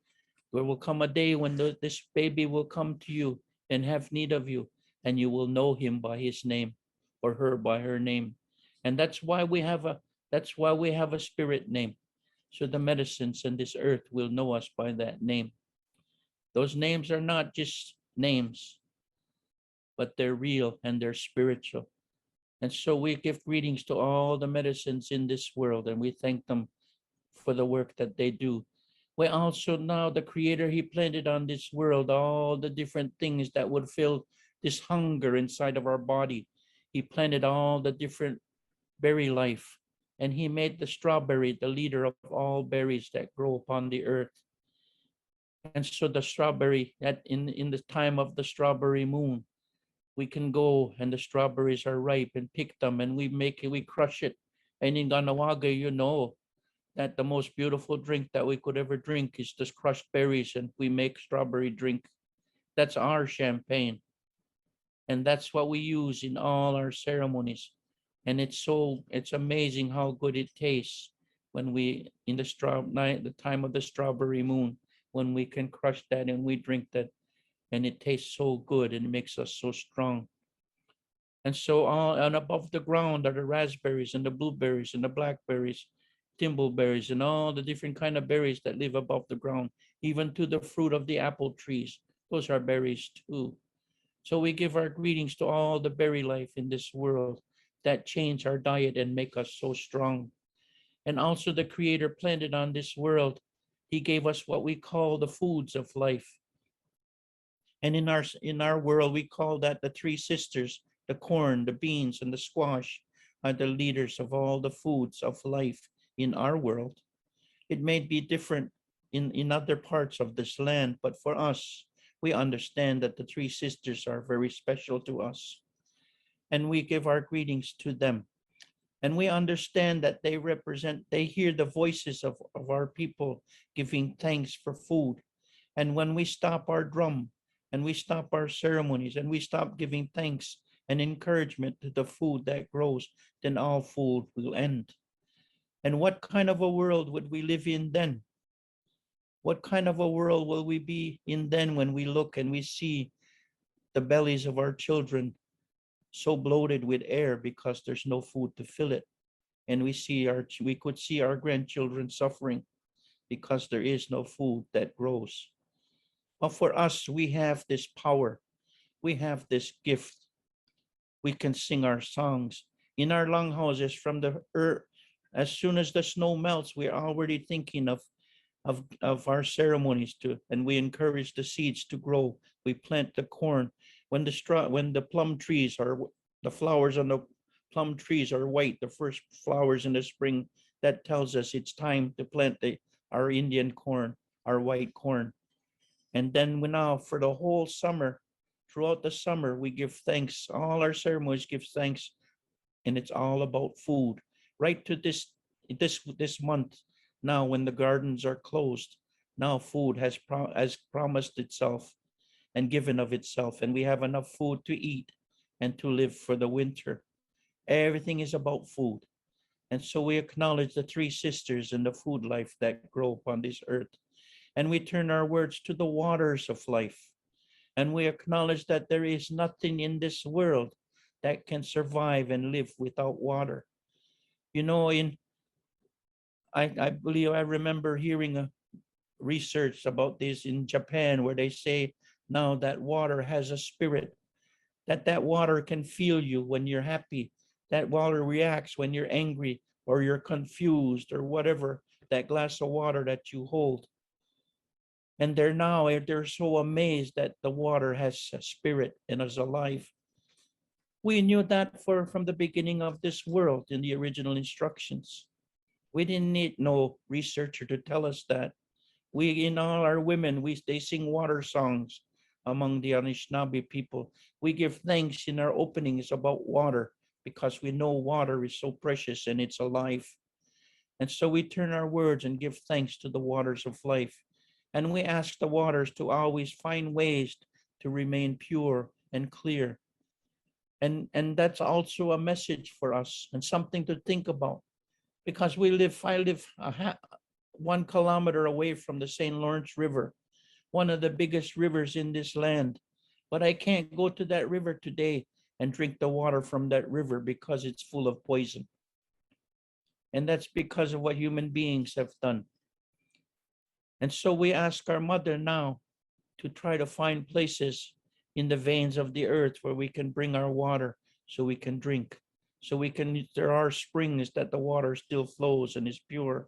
there will come a day when this baby will come to you and have need of you, and you will know him by his name, or her by her name. And that's why we have a spirit name. So the medicines in this earth will know us by that name. Those names are not just names, but they're real and they're spiritual. And so we give greetings to all the medicines in this world, and we thank them for the work that they do. We also now, the creator, he planted on this world all the different things that would fill this hunger inside of our body. He planted all the different berry life, and he made the strawberry the leader of all berries that grow upon the earth. And so the strawberry, in the time of the strawberry moon, we can go and the strawberries are ripe and pick them, and we crush it. And in Ganawaga, you know that the most beautiful drink that we could ever drink is just crushed berries, and we make strawberry drink. That's our champagne. And that's what we use in all our ceremonies. And it's amazing how good it tastes when we, in the time of the strawberry moon, when we can crush that and we drink that, and it tastes so good and it makes us so strong. And so and above the ground are the raspberries and the blueberries and the blackberries, thimbleberries, and all the different kind of berries that live above the ground, even to the fruit of the apple trees. Those are berries too. So we give our greetings to all the berry life in this world that change our diet and make us so strong. And also the creator planted on this world, he gave us what we call the foods of life. And in our world, we call that the three sisters. The corn, the beans, and the squash are the leaders of all the foods of life in our world. It may be different in other parts of this land, but for us, we understand that the three sisters are very special to us. And we give our greetings to them. And we understand that they hear the voices of our people giving thanks for food. And when we stop our drum, and we stop our ceremonies, and we stop giving thanks and encouragement to the food that grows, then all food will end. And what kind of a world would we live in then? What kind of a world will we be in then when we look and we see the bellies of our children so bloated with air because there's no food to fill it? And we could see our grandchildren suffering because there is no food that grows. But for us, we have this power. We have this gift. We can sing our songs in our longhouses from the earth. As soon as the snow melts, we're already thinking of our ceremonies and we encourage the seeds to grow. We plant the corn. When the plum trees the flowers on the plum trees are white, the first flowers in the spring, that tells us it's time to plant our Indian corn, our white corn. And then for the whole summer, throughout the summer, we give thanks. All our ceremonies give thanks, and it's all about food. Right to this month, now when the gardens are closed, now food has promised itself, and given of itself, and we have enough food to eat and to live for the winter. Everything is about food. And so we acknowledge the three sisters in the food life that grow upon this earth. And we turn our words to the waters of life. And we acknowledge that there is nothing in this world that can survive and live without water. You know, I believe I remember hearing a research about this in Japan, where they say now that water has a spirit, that water can feel you when you're happy, that water reacts when you're angry or you're confused or whatever, that glass of water that you hold. And they're so amazed that the water has a spirit and is alive. We knew that from the beginning of this world in the original instructions. We didn't need no researcher to tell us that. We, in all our women, they sing water songs among the Anishinaabe people. We give thanks in our openings about water because we know water is so precious and it's alive. And so we turn our words and give thanks to the waters of life. And we ask the waters to always find ways to remain pure and clear. And that's also a message for us and something to think about, because I live 1 kilometer away from the St. Lawrence River, one of the biggest rivers in this land. But I can't go to that river today and drink the water from that river because it's full of poison. And that's because of what human beings have done. And so we ask our mother now to try to find places in the veins of the earth where we can bring our water so we can drink. There are springs that the water still flows and is pure.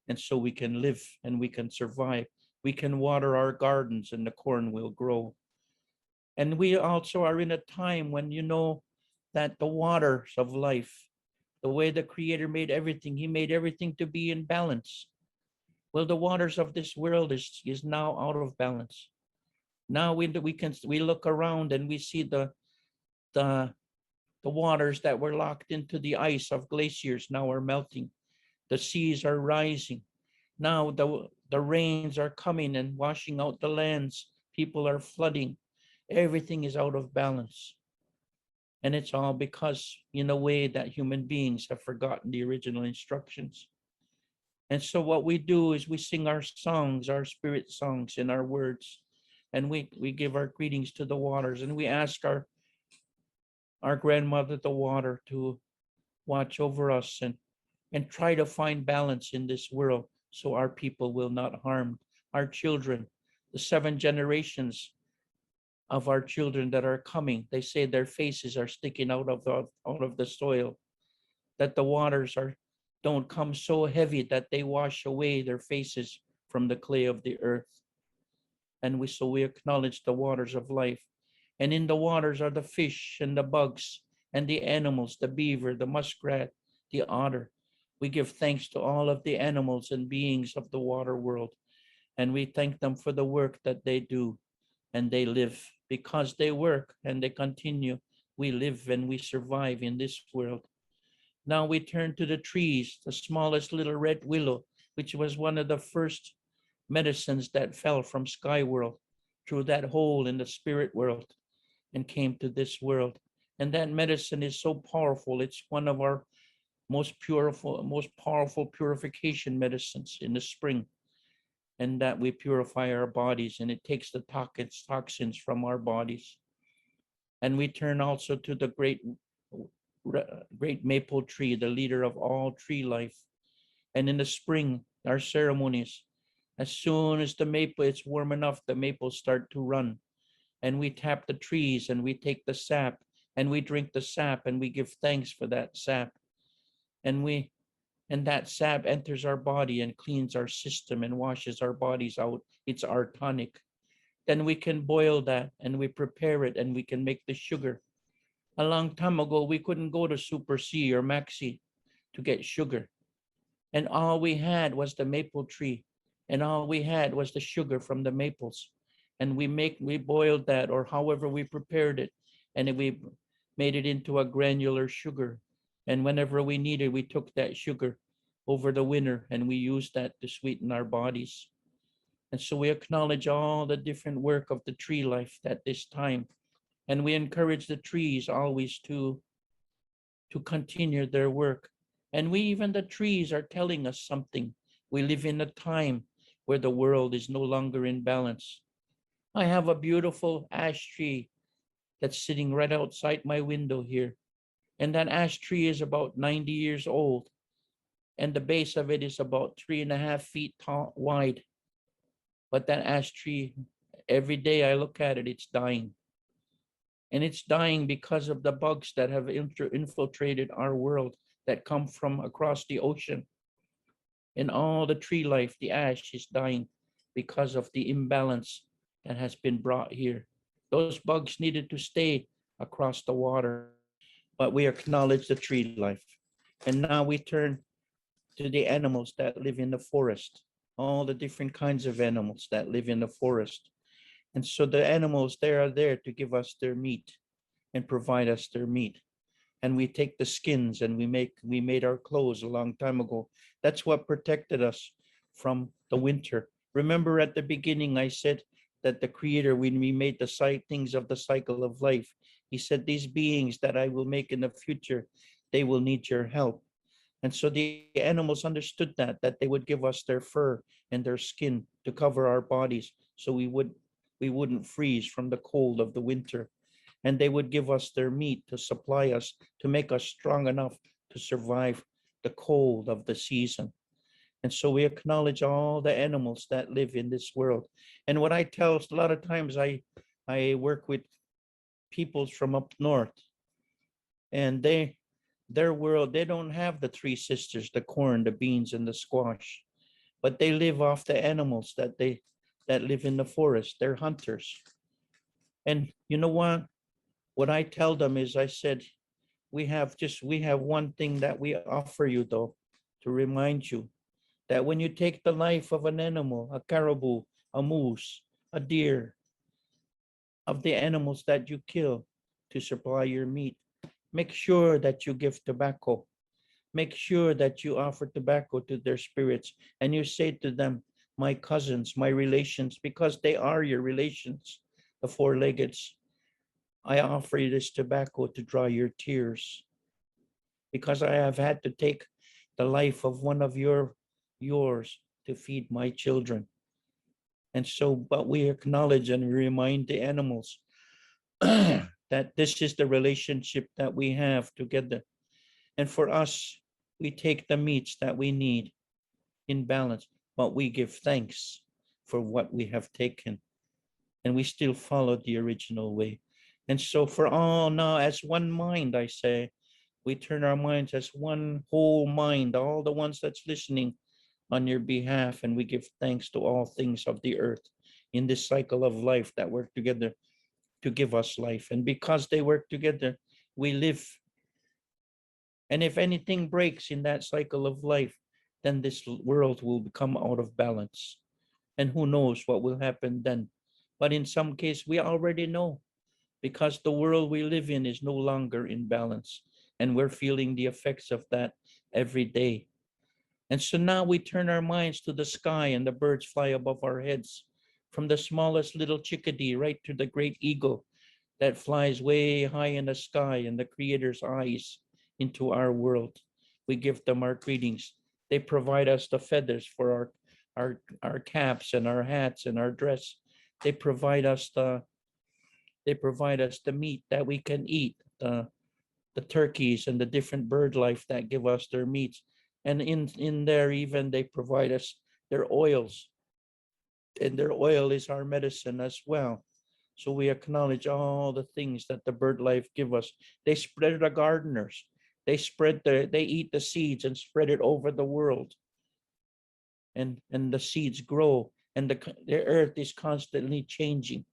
And so we can live and we can survive. We can water our gardens and the corn will grow. And we also are in a time when you know that the waters of life, the way the Creator made everything, He made everything to be in balance. Well, the waters of this world is now out of balance. Now we look around and we see the waters that were locked into the ice of glaciers now are melting. The seas are rising. Now the rains are coming and washing out the lands. People are flooding. Everything is out of balance. And it's all because, in a way, that human beings have forgotten the original instructions. And so what we do is we sing our songs, our spirit songs in our words. And we give our greetings to the waters. And we ask our grandmother, the water, to watch over us and try to find balance in this world so our people will not harm our children. The 7 generations of our children that are coming, they say their faces are sticking out of the soil, that the waters don't come so heavy that they wash away their faces from the clay of the earth. And we acknowledge the waters of life. And in the waters are the fish and the bugs and the animals, the beaver, the muskrat, the otter. We give thanks to all of the animals and beings of the water world. And we thank them for the work that they do. And they live because they work and they continue. We live and we survive in this world. Now we turn to the trees, the smallest little red willow, which was one of the first medicines that fell from sky world through that hole in the spirit world and came to this world. And that medicine is so powerful. It's one of our most powerful purification medicines in the spring. And that we purify our bodies, and it takes the toxins from our bodies. And we turn also to the great maple tree, the leader of all tree life. And in the spring, our ceremonies, as soon as it's warm enough, the maples start to run. And we tap the trees and we take the sap and we drink the sap and we give thanks for that sap. And that sap enters our body and cleans our system and washes our bodies out. It's our tonic. Then we can boil that and we prepare it and we can make the sugar. A long time ago, we couldn't go to Super C or Maxi to get sugar. And all we had was the maple tree. And all we had was the sugar from the maples. And we boiled that, or however we prepared it. And we made it into a granular sugar. And whenever we needed, we took that sugar over the winter and we used that to sweeten our bodies. And so we acknowledge all the different work of the tree life at this time. And we encourage the trees always to continue their work. And even the trees are telling us something. We live in a time where the world is no longer in balance. I have a beautiful ash tree that's sitting right outside my window here. And that ash tree is about 90 years old. And the base of it is about 3.5 feet tall, wide. But that ash tree, every day I look at it, it's dying. And it's dying because of the bugs that have infiltrated our world that come from across the ocean. And all the tree life, the ash is dying because of the imbalance that has been brought here. Those bugs needed to stay across the water, but we acknowledge the tree life. And now we turn to the animals that live in the forest, all the different kinds of animals that live in the forest. And so the animals, they are there to give us their meat and provide us their meat. And we take the skins and we made our clothes a long time ago. That's what protected us from the winter. Remember at the beginning, I said that the Creator, when we made the things of the cycle of life, he said, these beings that I will make in the future, they will need your help. And so the animals understood that they would give us their fur and their skin to cover our bodies so we wouldn't freeze from the cold of the winter. And they would give us their meat to supply us, to make us strong enough to survive the cold of the season. And so we acknowledge all the animals that live in this world. And what I tell, a lot of times I work with peoples from up north, and their world, they don't have the three sisters, the corn, the beans, and the squash, but they live off the animals that live in the forest. They're hunters. And you know what? What I tell them is, I said, we have one thing that we offer you though, to remind you that when you take the life of an animal, a caribou, a moose, a deer, of the animals that you kill to supply your meat, make sure that you give tobacco. Make sure that you offer tobacco to their spirits and you say to them, my cousins, my relations, because they are your relations, the four-leggeds, I offer you this tobacco to dry your tears, because I have had to take the life of one of yours to feed my children. And so, but we acknowledge and we remind the animals that this is the relationship that we have together. And for us, we take the meats that we need in balance, but we give thanks for what we have taken. And we still follow the original way. And so for all now, as one mind, I say, we turn our minds as one whole mind, all the ones that's listening on your behalf, and we give thanks to all things of the earth in this cycle of life that work together to give us life. And because they work together, we live. And if anything breaks in that cycle of life, then this world will become out of balance. And who knows what will happen then. But in some case, we already know, because the world we live in is no longer in balance. And we're feeling the effects of that every day. And so now we turn our minds to the sky, and the birds fly above our heads, from the smallest little chickadee right to the great eagle that flies way high in the sky in the Creator's eyes into our world. We give them our greetings. They provide us the feathers for our caps and our hats and our dress. They provide us the meat that we can eat, the turkeys and the different bird life that give us their meats. And in there, even they provide us their oils, and their oil is our medicine as well. So we acknowledge all the things that the bird life give us. They spread the gardeners. They eat the seeds and spread it over the world. And the seeds grow, and the earth is constantly changing.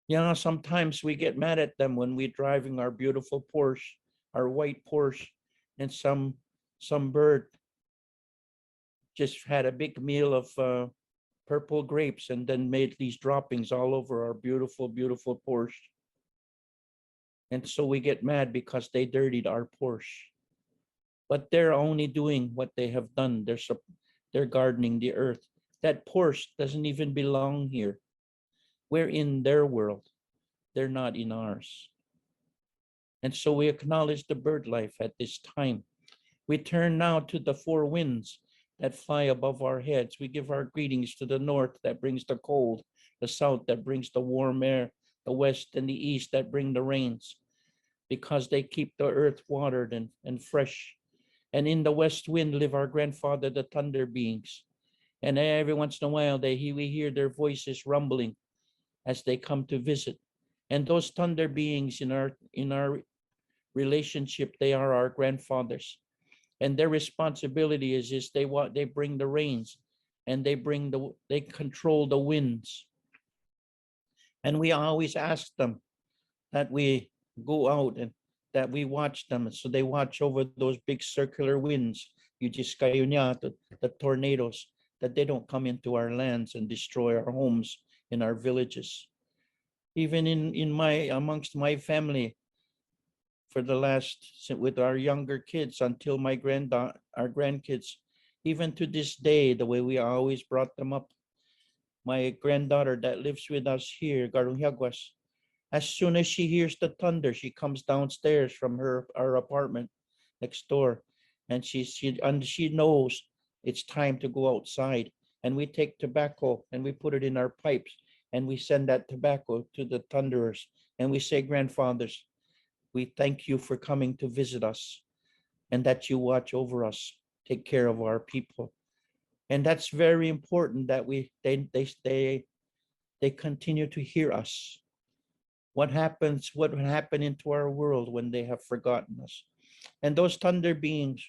You know, sometimes we get mad at them when we're driving our beautiful Porsche, our white Porsche, and some bird just had a big meal of purple grapes and then made these droppings all over our beautiful, beautiful Porsche. And so we get mad because they dirtied our Porsche. But they're only doing what they have done. They're gardening the earth. That Porsche doesn't even belong here. We're in their world. They're not in ours. And so we acknowledge the bird life at this time. We turn now to the four winds that fly above our heads. We give our greetings to the north that brings the cold, the south that brings the warm air, the west and the east that bring the rains, because they keep the earth watered and fresh. And in the west wind live our grandfather, the thunder beings. And every once in a while, we hear their voices rumbling as they come to visit. And those thunder beings in our relationship, they are our grandfathers. And their responsibility is they bring the rains, and they control the winds. And we always ask them that we go out and that we watch them. So they watch over those big circular winds, the tornadoes, that they don't come into our lands and destroy our homes in our villages. Even amongst my family, for the with our younger kids until our grandkids, even to this day, the way we always brought them up. My granddaughter that lives with us here, Garunhyagwas, as soon as she hears the thunder, she comes downstairs from our apartment next door, and she knows it's time to go outside. And we take tobacco and we put it in our pipes, and we send that tobacco to the thunderers, and we say, grandfathers, we thank you for coming to visit us, and that you watch over us, take care of our people. And that's very important that they continue to hear us. What would happen into our world when they have forgotten us? And those thunder beings,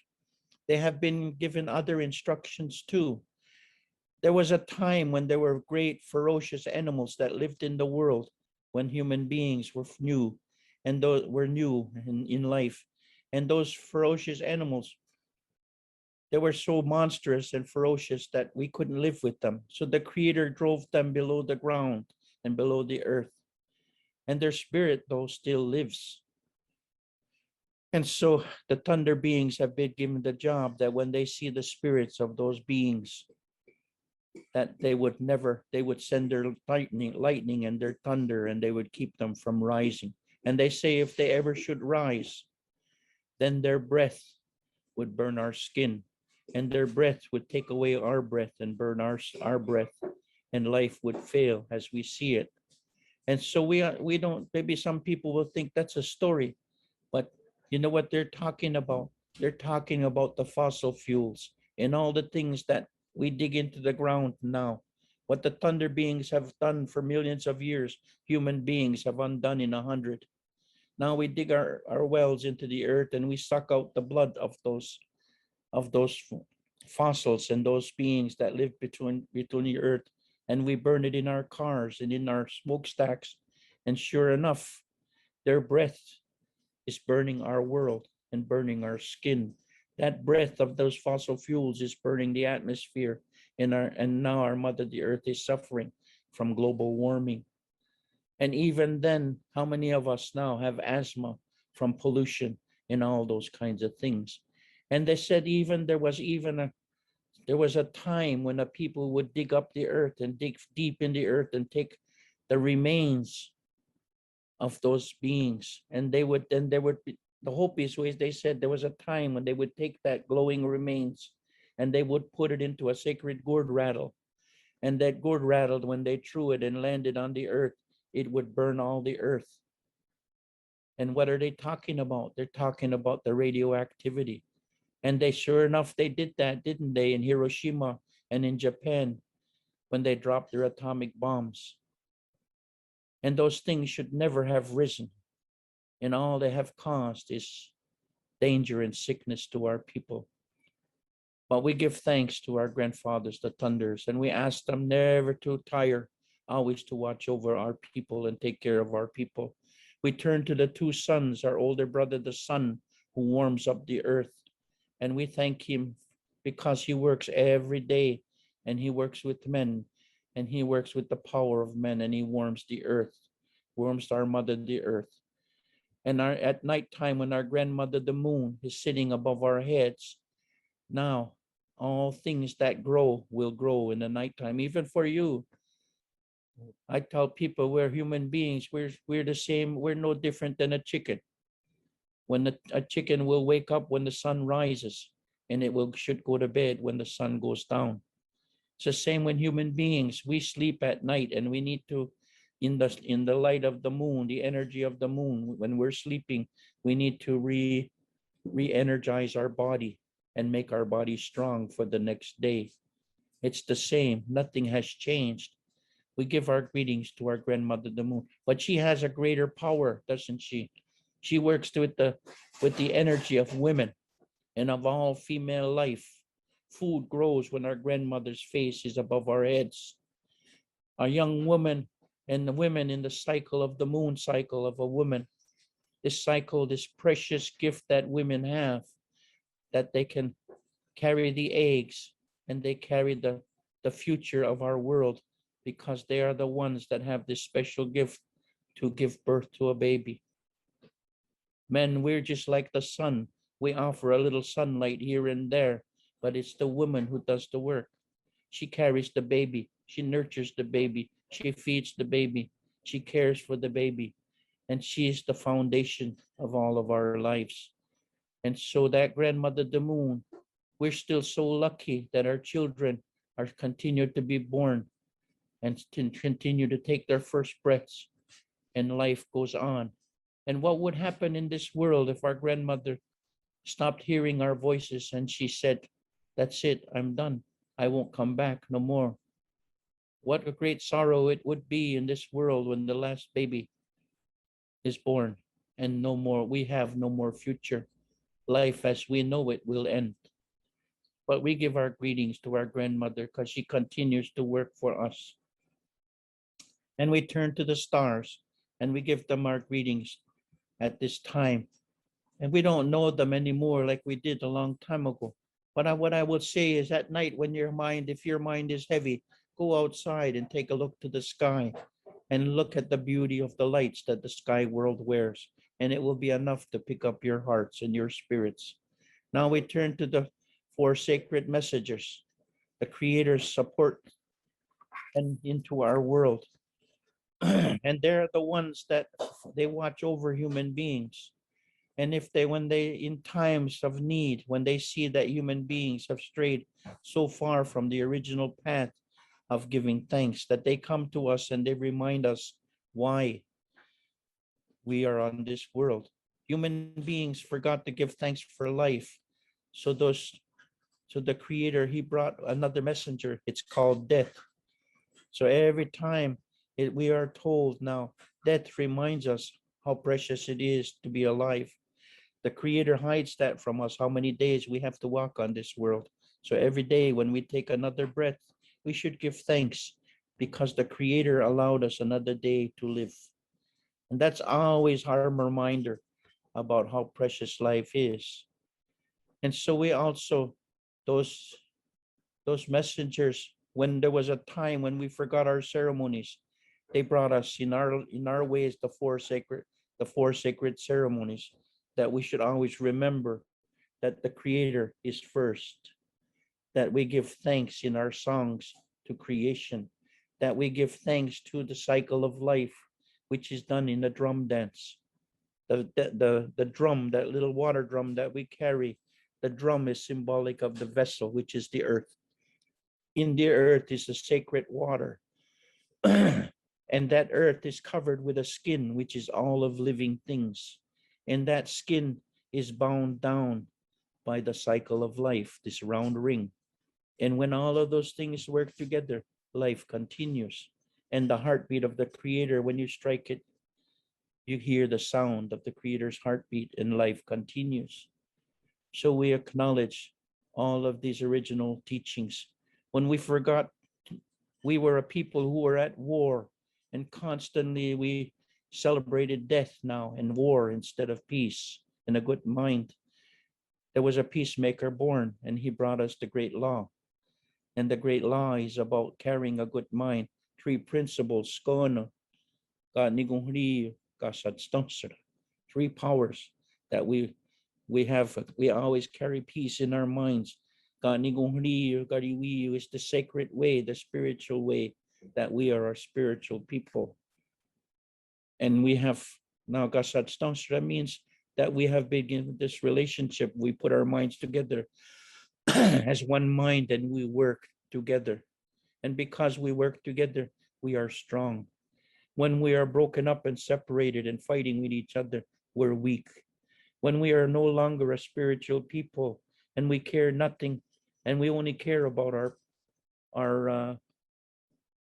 they have been given other instructions too. There was a time when there were great ferocious animals that lived in the world when human beings were new, and those were new in life. And those ferocious animals, they were so monstrous and ferocious that we couldn't live with them. So the Creator drove them below the ground and below the earth. And their spirit, though, still lives. And so the thunder beings have been given the job that when they see the spirits of those beings, that they would send their lightning and their thunder, and they would keep them from rising. And they say if they ever should rise, then their breath would burn our skin, and their breath would take away our breath and burn our breath, and life would fail as we see it. And so we don't, maybe some people will think that's a story, but you know what they're talking about? They're talking about the fossil fuels and all the things that we dig into the ground now. What the thunder beings have done for millions of years, human beings have undone in 100. Now we dig our wells into the earth, and we suck out the blood of those fossils and those beings that live between the earth, and we burn it in our cars and in our smokestacks. And sure enough, their breath is burning our world and burning our skin. That breath of those fossil fuels is burning the atmosphere, and now our mother, the earth, is suffering from global warming. And even then, how many of us now have asthma from pollution and all those kinds of things? And they said there was a time when the people would dig up the earth and dig deep in the earth and take the remains of those beings. And there would be, the hope is, they said there was a time when they would take that glowing remains and they would put it into a sacred gourd rattle. And that gourd rattle, when they threw it and landed on the earth, it would burn all the earth. And what are they talking about? They're talking about the radioactivity. And they, sure enough, they did that, didn't they, in Hiroshima and in Japan when they dropped their atomic bombs. And those things should never have risen. And all they have caused is danger and sickness to our people. But we give thanks to our grandfathers, the thunders, and we ask them never to tire, always to watch over our people and take care of our people. We turn to the two suns, our older brother, the sun, who warms up the earth. And we thank him because he works every day, and he works with men, and he works with the power of men, and he warms the earth, warms our mother, the earth. And at nighttime, when our grandmother, the moon, is sitting above our heads, now all things that grow will grow in the nighttime. Even for you, I tell people we're human beings. We're the same. We're no different than a chicken. When a chicken will wake up when the sun rises, and it should go to bed when the sun goes down. It's the same when human beings. We sleep at night, and we need to, in the light of the moon, the energy of the moon. When we're sleeping, we need to re-energize our body and make our body strong for the next day. It's the same. Nothing has changed. We give our greetings to our grandmother, the moon, but she has a greater power, doesn't she? She works with the energy of women and of all female life. Food grows when our grandmother's face is above our heads. A young woman and the women in the cycle of the moon cycle of a woman, this cycle, this precious gift that women have, that they can carry the eggs and they carry the future of our world, because they are the ones that have this special gift to give birth to a baby. Men, we're just like the sun. We offer a little sunlight here and there, but it's the woman who does the work. She carries the baby. She nurtures the baby. She feeds the baby. She cares for the baby. And she is the foundation of all of our lives. And so that grandmother, the moon, we're still so lucky that our children are continued to be born and continue to take their first breaths, and life goes on. And what would happen in this world if our grandmother stopped hearing our voices and she said, that's it, I'm done. I won't come back no more. What a great sorrow it would be in this world when the last baby is born and no more, we have no more future. Life as we know it will end. But we give our greetings to our grandmother because she continues to work for us. And we turn to the stars and we give them our greetings at this time. And we don't know them anymore like we did a long time ago. But what I would say is at night when if your mind is heavy, go outside and take a look to the sky and look at the beauty of the lights that the sky world wears. And it will be enough to pick up your hearts and your spirits. Now we turn to the 4 sacred messengers, the Creator's support and into our world. And they're the ones that they watch over human beings. And when they in times of need, when they see that human beings have strayed so far from the original path of giving thanks, that they come to us and they remind us why we are on this world. Human beings forgot to give thanks for life. So the Creator, he brought another messenger. It's called death. So every time we are told now, death reminds us how precious it is to be alive. The Creator hides that from us, how many days we have to walk on this world. So every day when we take another breath, we should give thanks because the Creator allowed us another day to live. And that's always our reminder about how precious life is. And so we also, those messengers, when there was a time when we forgot our ceremonies, they brought us in our ways the four sacred ceremonies, that we should always remember that the Creator is first, that we give thanks in our songs to creation, that we give thanks to the cycle of life, which is done in the drum dance. The drum, that little water drum that we carry, the drum is symbolic of the vessel, which is the earth. In the earth is the sacred water. And that earth is covered with a skin, which is all of living things. And that skin is bound down by the cycle of life, this round ring. And when all of those things work together, life continues. And the heartbeat of the Creator, when you strike it, you hear the sound of the Creator's heartbeat and life continues. So we acknowledge all of these original teachings. When we forgot, we were a people who were at war, and constantly we celebrated death now and war instead of peace and a good mind. There was a peacemaker born, and he brought us the great law. And the great law is about carrying a good mind. 3 principles, 3 powers that we always carry peace in our minds. Kanigongri or Kariwi is the sacred way, the spiritual way, that we are our spiritual people. And we have now Gasatstan, means that we have begun this relationship. We put our minds together as one mind and we work together. And because we work together, we are strong. When we are broken up and separated and fighting with each other, we're weak. When we are no longer a spiritual people and we care nothing and we only care about our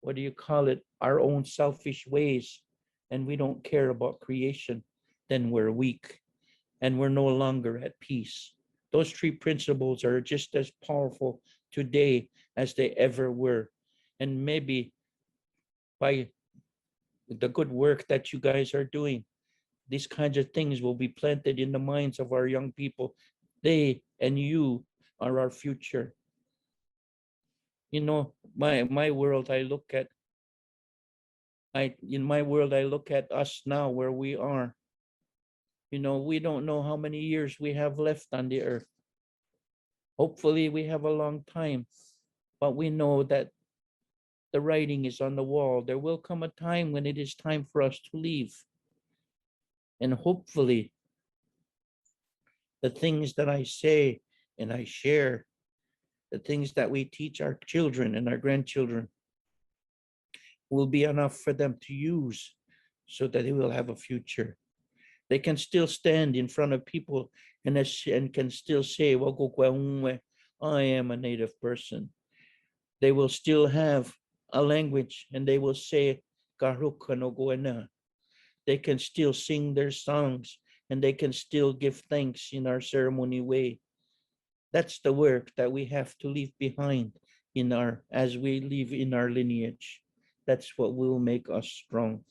what do you call it, our own selfish ways, and we don't care about creation, then we're weak and we're no longer at peace. Those three principles are just as powerful today as they ever were. And maybe by the good work that you guys are doing, these kinds of things will be planted in the minds of our young people. They and you are our future. You know, my world, I look at us now where we are. You know, we don't know how many years we have left on the earth. Hopefully we have a long time, but we know that the writing is on the wall. There will come a time when it is time for us to leave. And hopefully the things that I say and I share, the things that we teach our children and our grandchildren will be enough for them to use so that they will have a future. They can still stand in front of people and can still say, I am a Native person. They will still have a language and they will say, they can still sing their songs and they can still give thanks in our ceremony way. That's the work that we have to leave behind as we live in our lineage. That's what will make us strong.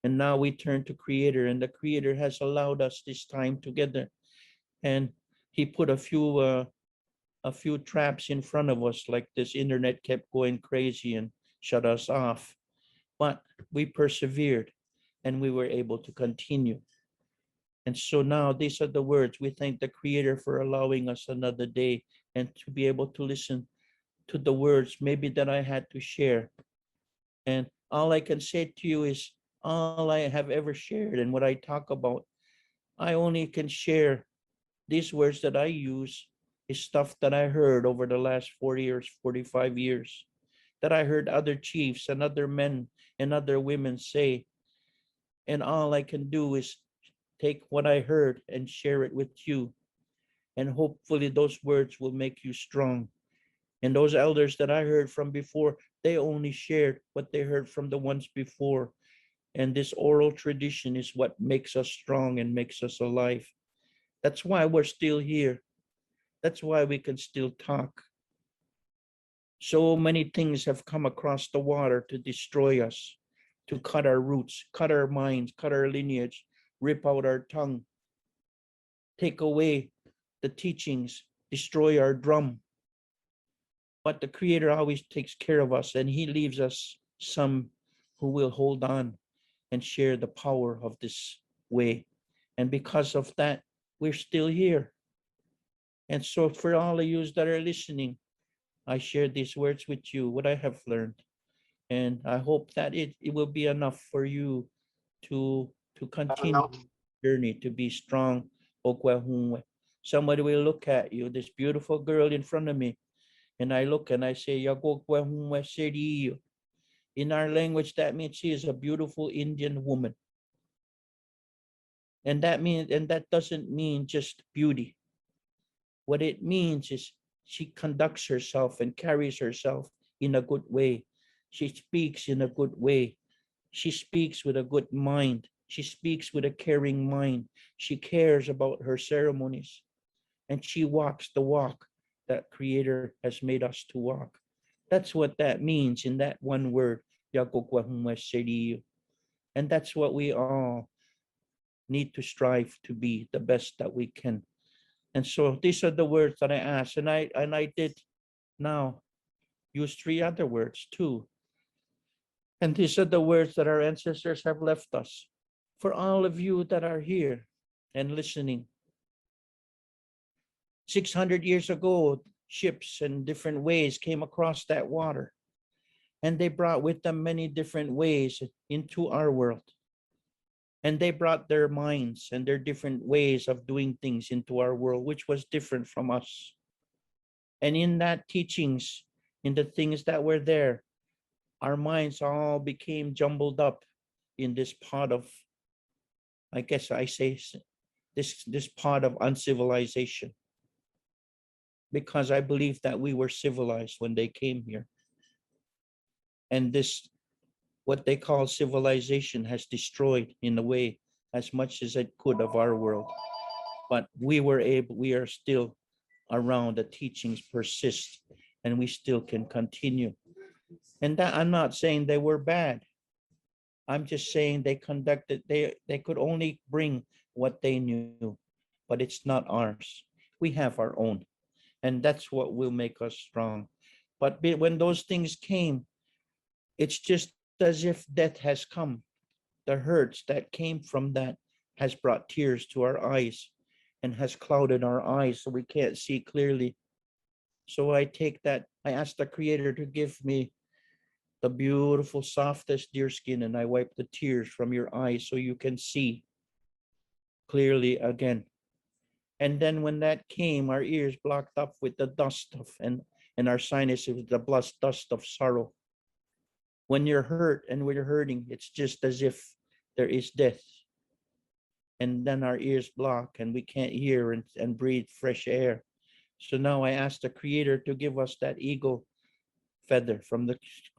And now we turn to Creator, and the Creator has allowed us this time together. And he put a few traps in front of us, like this internet kept going crazy and shut us off. But we persevered and we were able to continue. And so now these are the words. We thank the Creator for allowing us another day and to be able to listen to the words maybe that I had to share. And all I can say to you is all I have ever shared and what I talk about, I only can share these words that I use is stuff that I heard over the last 40 years, 45 years, that I heard other chiefs and other men and other women say. And all I can do is take what I heard and share it with you. And hopefully those words will make you strong. And those elders that I heard from before, they only shared what they heard from the ones before. And this oral tradition is what makes us strong and makes us alive. That's why we're still here. That's why we can still talk. So many things have come across the water to destroy us, to cut our roots, cut our minds, cut our lineage, rip out our tongue, take away the teachings, destroy our drum. But the Creator always takes care of us, and he leaves us some who will hold on and share the power of this way. And because of that, we're still here. And so for all of you that are listening, I share these words with you, what I have learned. And I hope that it will be enough for you to continue the journey, to be strong. Somebody will look at you, this beautiful girl in front of me, and I look and I say, in our language, that means she is a beautiful Indian woman. And that doesn't mean just beauty. What it means is she conducts herself and carries herself in a good way. She speaks in a good way. She speaks with a good mind. She speaks with a caring mind. She cares about her ceremonies. And she walks the walk that Creator has made us to walk. That's what that means in that one word. And that's what we all need to strive to be, the best that we can. And so these are the words that I asked, and I did now use 3 other words too. And these are the words that our ancestors have left us. For all of you that are here and listening, 600 years ago, ships and different ways came across that water. And they brought with them many different ways into our world. And they brought their minds and their different ways of doing things into our world, which was different from us. And in that teachings, in the things that were there, our minds all became jumbled up in this pot of, I guess I say, this pot of uncivilization. Because I believe that we were civilized when they came here. And this, what they call civilization, has destroyed in a way as much as it could of our world. But we are still around, the teachings persist, and we still can continue. And that, I'm not saying they were bad. I'm just saying they could only bring what they knew, but it's not ours. We have our own, and that's what will make us strong. But when those things came, it's just as if death has come. The hurts that came from that has brought tears to our eyes and has clouded our eyes so we can't see clearly. So I take that, I ask the Creator to give me the beautiful, softest deer skin, and I wipe the tears from your eyes so you can see clearly again. And then when that came, our ears blocked up with the dust of, and our sinuses with the dust of sorrow. When you're hurt and we're hurting, it's just as if there is death. And then our ears block and we can't hear and breathe fresh air. So now I ask the Creator to give us that eagle feather from the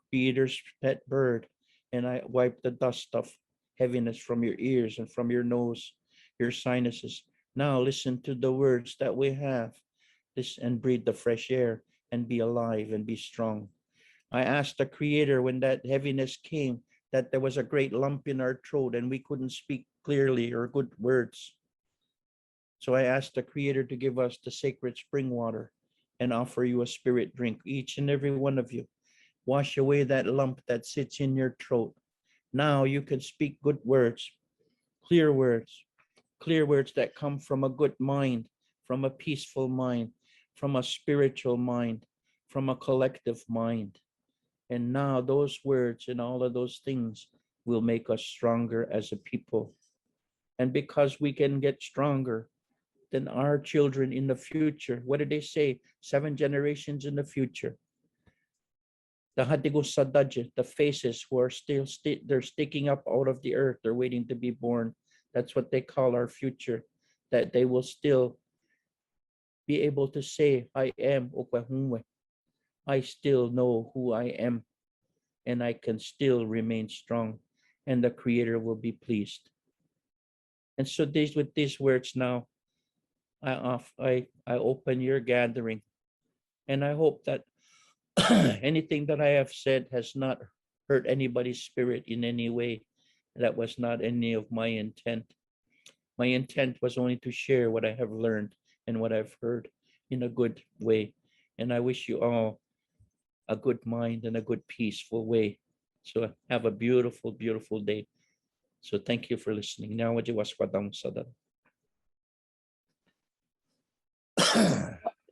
Creator's pet bird, and I wipe the dust of heaviness from your ears and from your nose, your sinuses. Now listen to the words that we have, this, and breathe the fresh air and be alive and be strong. I asked the Creator when that heaviness came, that there was a great lump in our throat and we couldn't speak clearly or good words. So I asked the Creator to give us the sacred spring water and offer you a spirit drink, each and every one of you. Wash away that lump that sits in your throat. Now you can speak good words, clear words that come from a good mind, from a peaceful mind, from a spiritual mind, from a collective mind. And now those words and all of those things will make us stronger as a people. And because we can get stronger, then our children in the future, what did they say? 7 generations in the future. The Hatigus Sadaje, the faces who are still, they're sticking up out of the earth, they're waiting to be born. That's what they call our future, that they will still be able to say, I am Okwahumwe. I still know who I am, and I can still remain strong, and the Creator will be pleased. And so with these words now, I open your gathering, and I hope that anything that I have said has not hurt anybody's spirit in any way. That was not any of my intent. My intent was only to share what I have learned and what I've heard in a good way. And I wish you all a good mind and a good peaceful way. So have a beautiful, beautiful day. So thank you for listening. Now,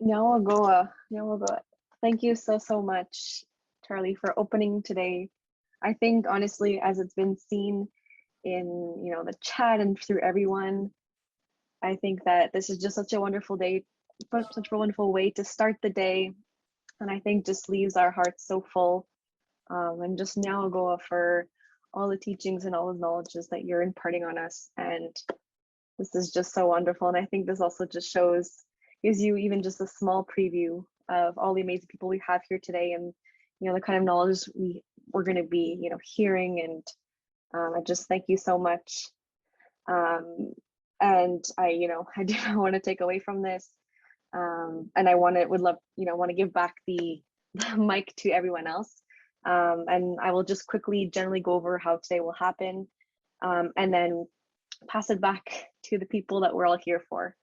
Nyawagoa. Thank you so much, Charlie, for opening today. I think honestly, as it's been seen in the chat and through everyone, I think that this is just such a wonderful day, such a wonderful way to start the day, and I think just leaves our hearts so full. And just Nyawagoa for all the teachings and all the knowledges that you're imparting on us, and this is just so wonderful. And I think this also just gives you even just a small preview of all the amazing people we have here today, and the kind of knowledge we're going to be hearing. And I just thank you so much. And I do not want to take away from this, and I want to give back the mic to everyone else, and I will just quickly generally go over how today will happen, and then pass it back to the people that we're all here for.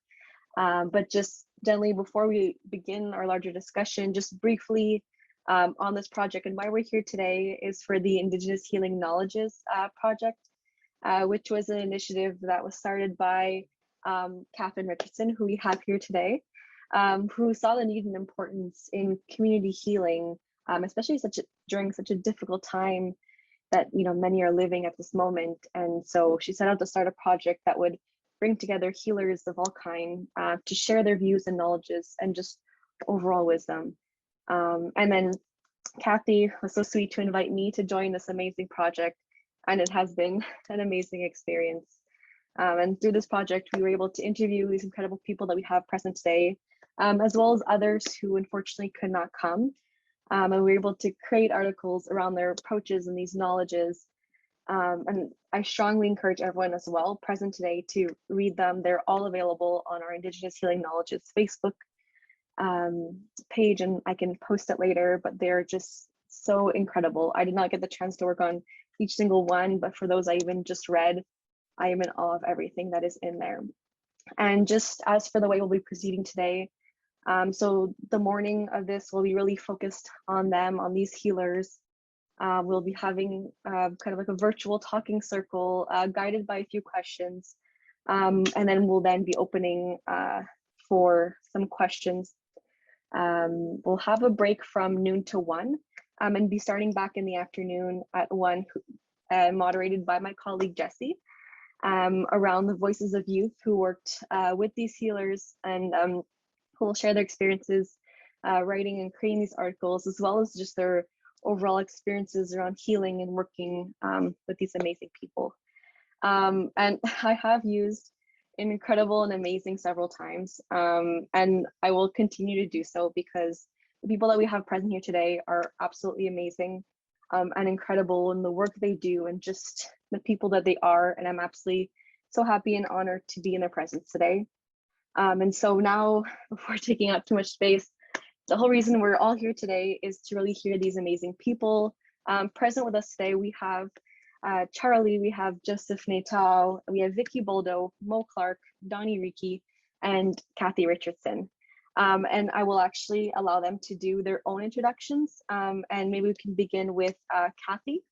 But just generally, before we begin our larger discussion, just briefly on this project and why we're here today is for the Indigenous Healing Knowledges Project, which was an initiative that was started by Catherine Richardson, who we have here today. who saw the need and importance in community healing, especially during such a difficult time that many are living at this moment. And so she set out to start a project that would bring together healers of all kind to share their views and knowledges and just overall wisdom. And then Kathy was so sweet to invite me to join this amazing project, and it has been an amazing experience. And through this project, we were able to interview these incredible people that we have present today, as well as others who unfortunately could not come. And we were able to create articles around their approaches and these knowledges. And I strongly encourage everyone as well present today to read them. They're all available on our Indigenous Healing Knowledges Facebook page, and I can post it later, but they're just so incredible. I did not get the chance to work on each single one, but for those I even just read, I am in awe of everything that is in there. And just as for the way we'll be proceeding today, so the morning of this will be really focused on them, on these healers. We'll be having kind of like a virtual talking circle guided by a few questions. And then we'll then be opening for some questions. We'll have a break from noon to 1 and be starting back in the afternoon at 1, moderated by my colleague Jessie, around the voices of youth who worked with these healers and who will share their experiences writing and creating these articles, as well as just their overall experiences around healing and working with these amazing people. And I have used incredible and amazing several times, and I will continue to do so because the people that we have present here today are absolutely amazing and incredible in the work they do and just the people that they are, and I'm absolutely so happy and honored to be in their presence today. And so now, before taking up too much space, the whole reason we're all here today is to really hear these amazing people. Present with us today, we have Charlie, we have Joseph Naytowhow, we have Vicky Boldo, Mo Clark, Donnie Riki, and Kathy Richardson. And I will actually allow them to do their own introductions. And maybe we can begin with Kathy.